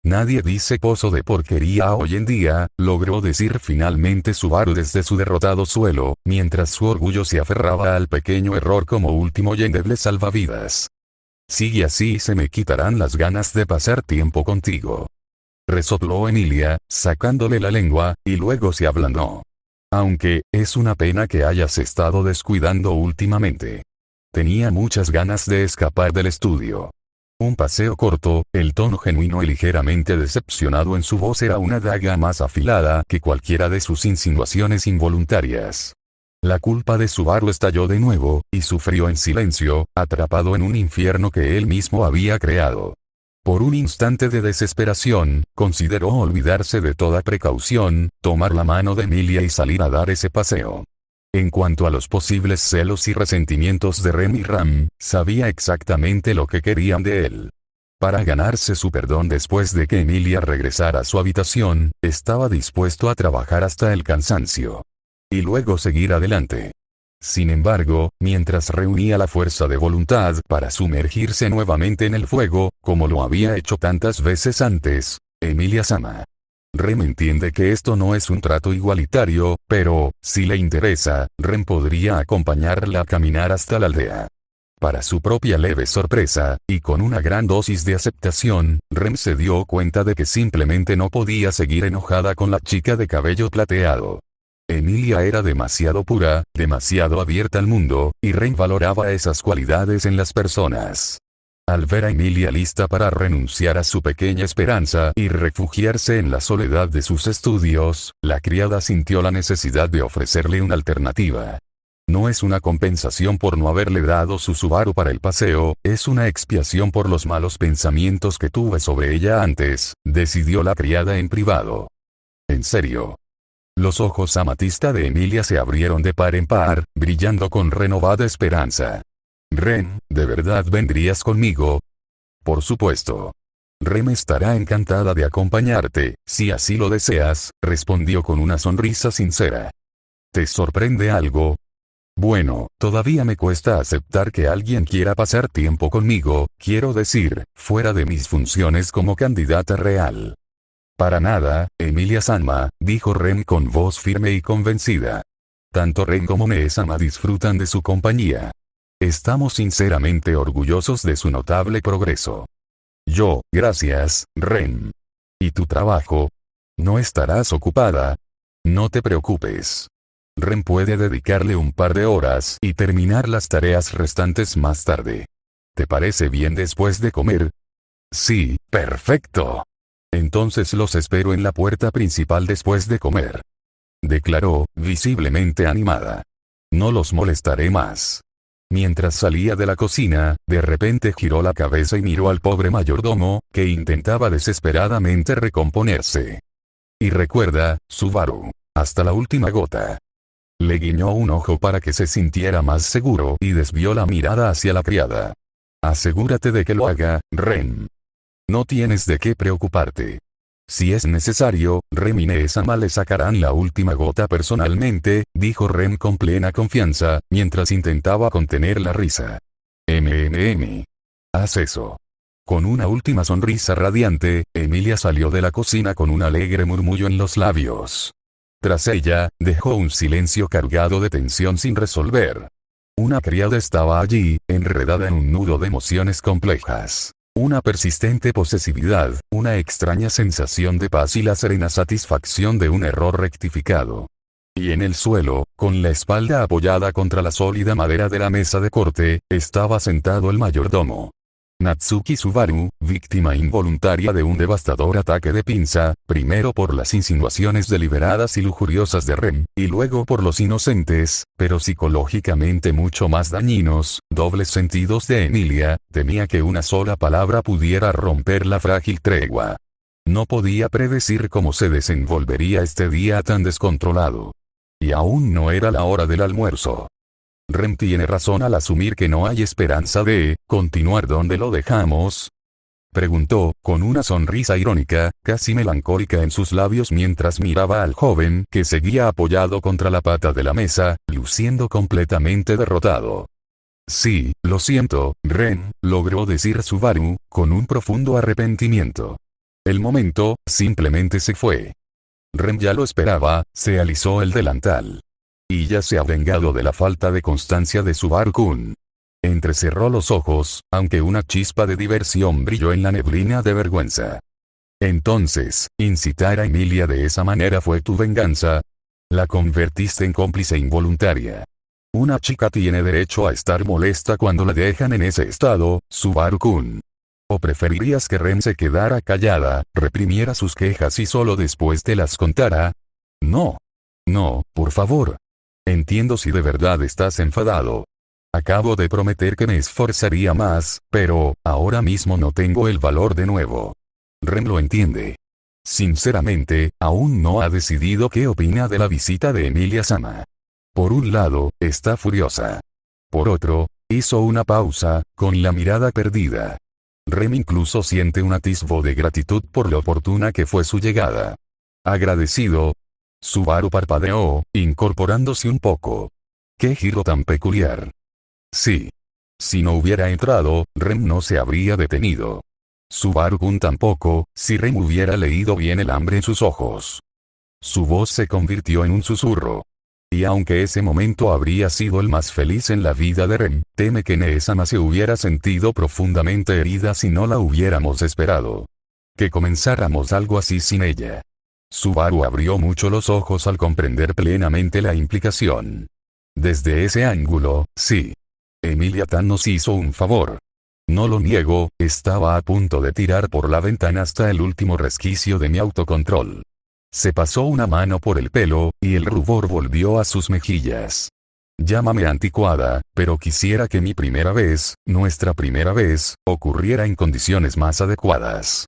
Nadie dice pozo de porquería hoy en día, logró decir finalmente Subaru desde su derrotado suelo, mientras su orgullo se aferraba al pequeño error como último y endeble salvavidas. Sigue así y se me quitarán las ganas de pasar tiempo contigo. Resopló Emilia, sacándole la lengua, y luego se ablandó. Aunque, es una pena que hayas estado descuidando últimamente. Tenía muchas ganas de escapar del estudio. Un paseo corto, el tono genuino y ligeramente decepcionado en su voz era una daga más afilada que cualquiera de sus insinuaciones involuntarias. La culpa de Subaru estalló de nuevo, y sufrió en silencio, atrapado en un infierno que él mismo había creado. Por un instante de desesperación, consideró olvidarse de toda precaución, tomar la mano de Emilia y salir a dar ese paseo. En cuanto a los posibles celos y resentimientos de Rem y Ram, sabía exactamente lo que querían de él. Para ganarse su perdón después de que Emilia regresara a su habitación, estaba dispuesto a trabajar hasta el cansancio. Y luego seguir adelante. Sin embargo, mientras reunía la fuerza de voluntad para sumergirse nuevamente en el fuego, como lo había hecho tantas veces antes, Emilia-sama. Rem entiende que esto no es un trato igualitario, pero, si le interesa, Rem podría acompañarla a caminar hasta la aldea. Para su propia leve sorpresa, y con una gran dosis de aceptación, Rem se dio cuenta de que simplemente no podía seguir enojada con la chica de cabello plateado. Emilia era demasiado pura, demasiado abierta al mundo, y Rem valoraba esas cualidades en las personas. Al ver a Emilia lista para renunciar a su pequeña esperanza y refugiarse en la soledad de sus estudios, la criada sintió la necesidad de ofrecerle una alternativa. No es una compensación por no haberle dado su Subaru para el paseo, es una expiación por los malos pensamientos que tuve sobre ella antes, decidió la criada en privado. ¿En serio? Los ojos amatista de Emilia se abrieron de par en par, brillando con renovada esperanza. Rem, ¿de verdad vendrías conmigo? Por supuesto. Rem estará encantada de acompañarte, si así lo deseas, respondió con una sonrisa sincera. ¿Te sorprende algo? Bueno, todavía me cuesta aceptar que alguien quiera pasar tiempo conmigo, quiero decir, fuera de mis funciones como candidata real. Para nada, Emilia-sama, dijo Rem con voz firme y convencida. Tanto Rem como Mee-sama disfrutan de su compañía. Estamos sinceramente orgullosos de su notable progreso. Gracias, Rem. ¿Y tu trabajo? ¿No estarás ocupada? No te preocupes. Rem puede dedicarle un par de horas y terminar las tareas restantes más tarde. ¿Te parece bien después de comer? Sí, perfecto. Entonces los espero en la puerta principal después de comer. Declaró, visiblemente animada. No los molestaré más. Mientras salía de la cocina, de repente giró la cabeza y miró al pobre mayordomo, que intentaba desesperadamente recomponerse. Y recuerda, Subaru, hasta la última gota. Le guiñó un ojo para que se sintiera más seguro y desvió la mirada hacia la criada. Asegúrate de que lo haga, Rem. No tienes de qué preocuparte. Si es necesario, Rem y Mee-sama le sacarán la última gota personalmente, dijo Rem con plena confianza, mientras intentaba contener la risa. Haz eso. Con una última sonrisa radiante, Emilia salió de la cocina con un alegre murmullo en los labios. Tras ella, dejó un silencio cargado de tensión sin resolver. Una criada estaba allí, enredada en un nudo de emociones complejas. Una persistente posesividad, una extraña sensación de paz y la serena satisfacción de un error rectificado. Y en el suelo, con la espalda apoyada contra la sólida madera de la mesa de corte, estaba sentado el mayordomo. Natsuki Subaru, víctima involuntaria de un devastador ataque de pinza, primero por las insinuaciones deliberadas y lujuriosas de Ren, y luego por los inocentes, pero psicológicamente mucho más dañinos, dobles sentidos de Emilia, temía que una sola palabra pudiera romper la frágil tregua. No podía predecir cómo se desenvolvería este día tan descontrolado. Y aún no era la hora del almuerzo. Ren tiene razón al asumir que no hay esperanza de continuar donde lo dejamos. Preguntó, con una sonrisa irónica, casi melancólica en sus labios mientras miraba al joven que seguía apoyado contra la pata de la mesa, luciendo completamente derrotado. Sí, lo siento, Ren, logró decir Subaru, con un profundo arrepentimiento. El momento, simplemente se fue. Ren ya lo esperaba, se alisó el delantal. Y ya se ha vengado de la falta de constancia de Subaru-kun. Entrecerró los ojos, aunque una chispa de diversión brilló en la neblina de vergüenza. Entonces, incitar a Emilia de esa manera fue tu venganza. La convertiste en cómplice involuntaria. Una chica tiene derecho a estar molesta cuando la dejan en ese estado, Subaru-kun. ¿O preferirías que Ren se quedara callada, reprimiera sus quejas y solo después te las contara? No. No, por favor. Entiendo si de verdad estás enfadado. Acabo de prometer que me esforzaría más, pero, ahora mismo no tengo el valor de nuevo. Ren lo entiende. Sinceramente, aún no ha decidido qué opina de la visita de Emilia-sama. Por un lado, está furiosa. Por otro, hizo una pausa, con la mirada perdida. Ren incluso siente un atisbo de gratitud por lo oportuna que fue su llegada. Agradecido. Subaru parpadeó, incorporándose un poco. ¡Qué giro tan peculiar! Sí. Si no hubiera entrado, Ren no se habría detenido. Subaru-kun tampoco, si Ren hubiera leído bien el hambre en sus ojos. Su voz se convirtió en un susurro. Y aunque ese momento habría sido el más feliz en la vida de Ren, teme que Nee-sama se hubiera sentido profundamente herida si no la hubiéramos esperado. Que comenzáramos algo así sin ella. Subaru abrió mucho los ojos al comprender plenamente la implicación. Desde ese ángulo, sí. Emilia-tan nos hizo un favor. No lo niego, estaba a punto de tirar por la ventana hasta el último resquicio de mi autocontrol. Se pasó una mano por el pelo, y el rubor volvió a sus mejillas. Llámame anticuada, pero quisiera que mi primera vez, nuestra primera vez, ocurriera en condiciones más adecuadas.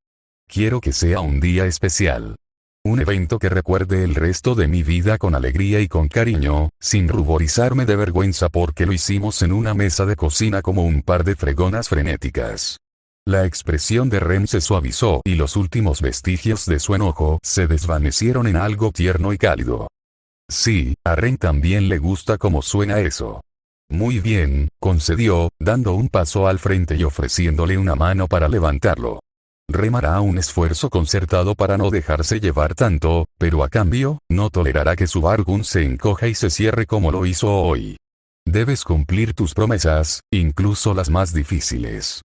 Quiero que sea un día especial. Un evento que recuerde el resto de mi vida con alegría y con cariño, sin ruborizarme de vergüenza porque lo hicimos en una mesa de cocina como un par de fregonas frenéticas. La expresión de Ren se suavizó y los últimos vestigios de su enojo se desvanecieron en algo tierno y cálido. Sí, a Ren también le gusta cómo suena eso. Muy bien, concedió, dando un paso al frente y ofreciéndole una mano para levantarlo. Ren hará un esfuerzo concertado para no dejarse llevar tanto, pero a cambio, no tolerará que Subaru-kun se encoja y se cierre como lo hizo hoy. Debes cumplir tus promesas, incluso las más difíciles.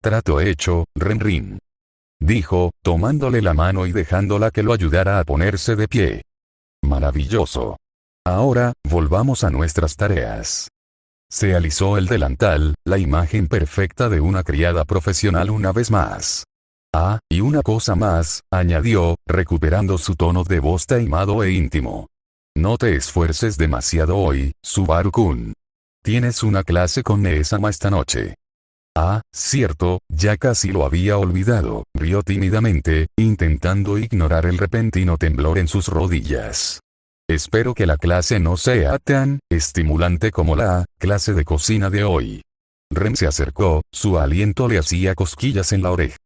Trato hecho, Ren-rin. Dijo, tomándole la mano y dejándola que lo ayudara a ponerse de pie. Maravilloso. Ahora, volvamos a nuestras tareas. Se alisó el delantal, la imagen perfecta de una criada profesional una vez más. Ah, y una cosa más, añadió, recuperando su tono de voz taimado e íntimo. No te esfuerces demasiado hoy, Subaru-kun. Tienes una clase con Nee-sama esta noche. Ah, cierto, ya casi lo había olvidado, rió tímidamente, intentando ignorar el repentino temblor en sus rodillas. Espero que la clase no sea tan estimulante como la clase de cocina de hoy. Ren se acercó, su aliento le hacía cosquillas en la oreja.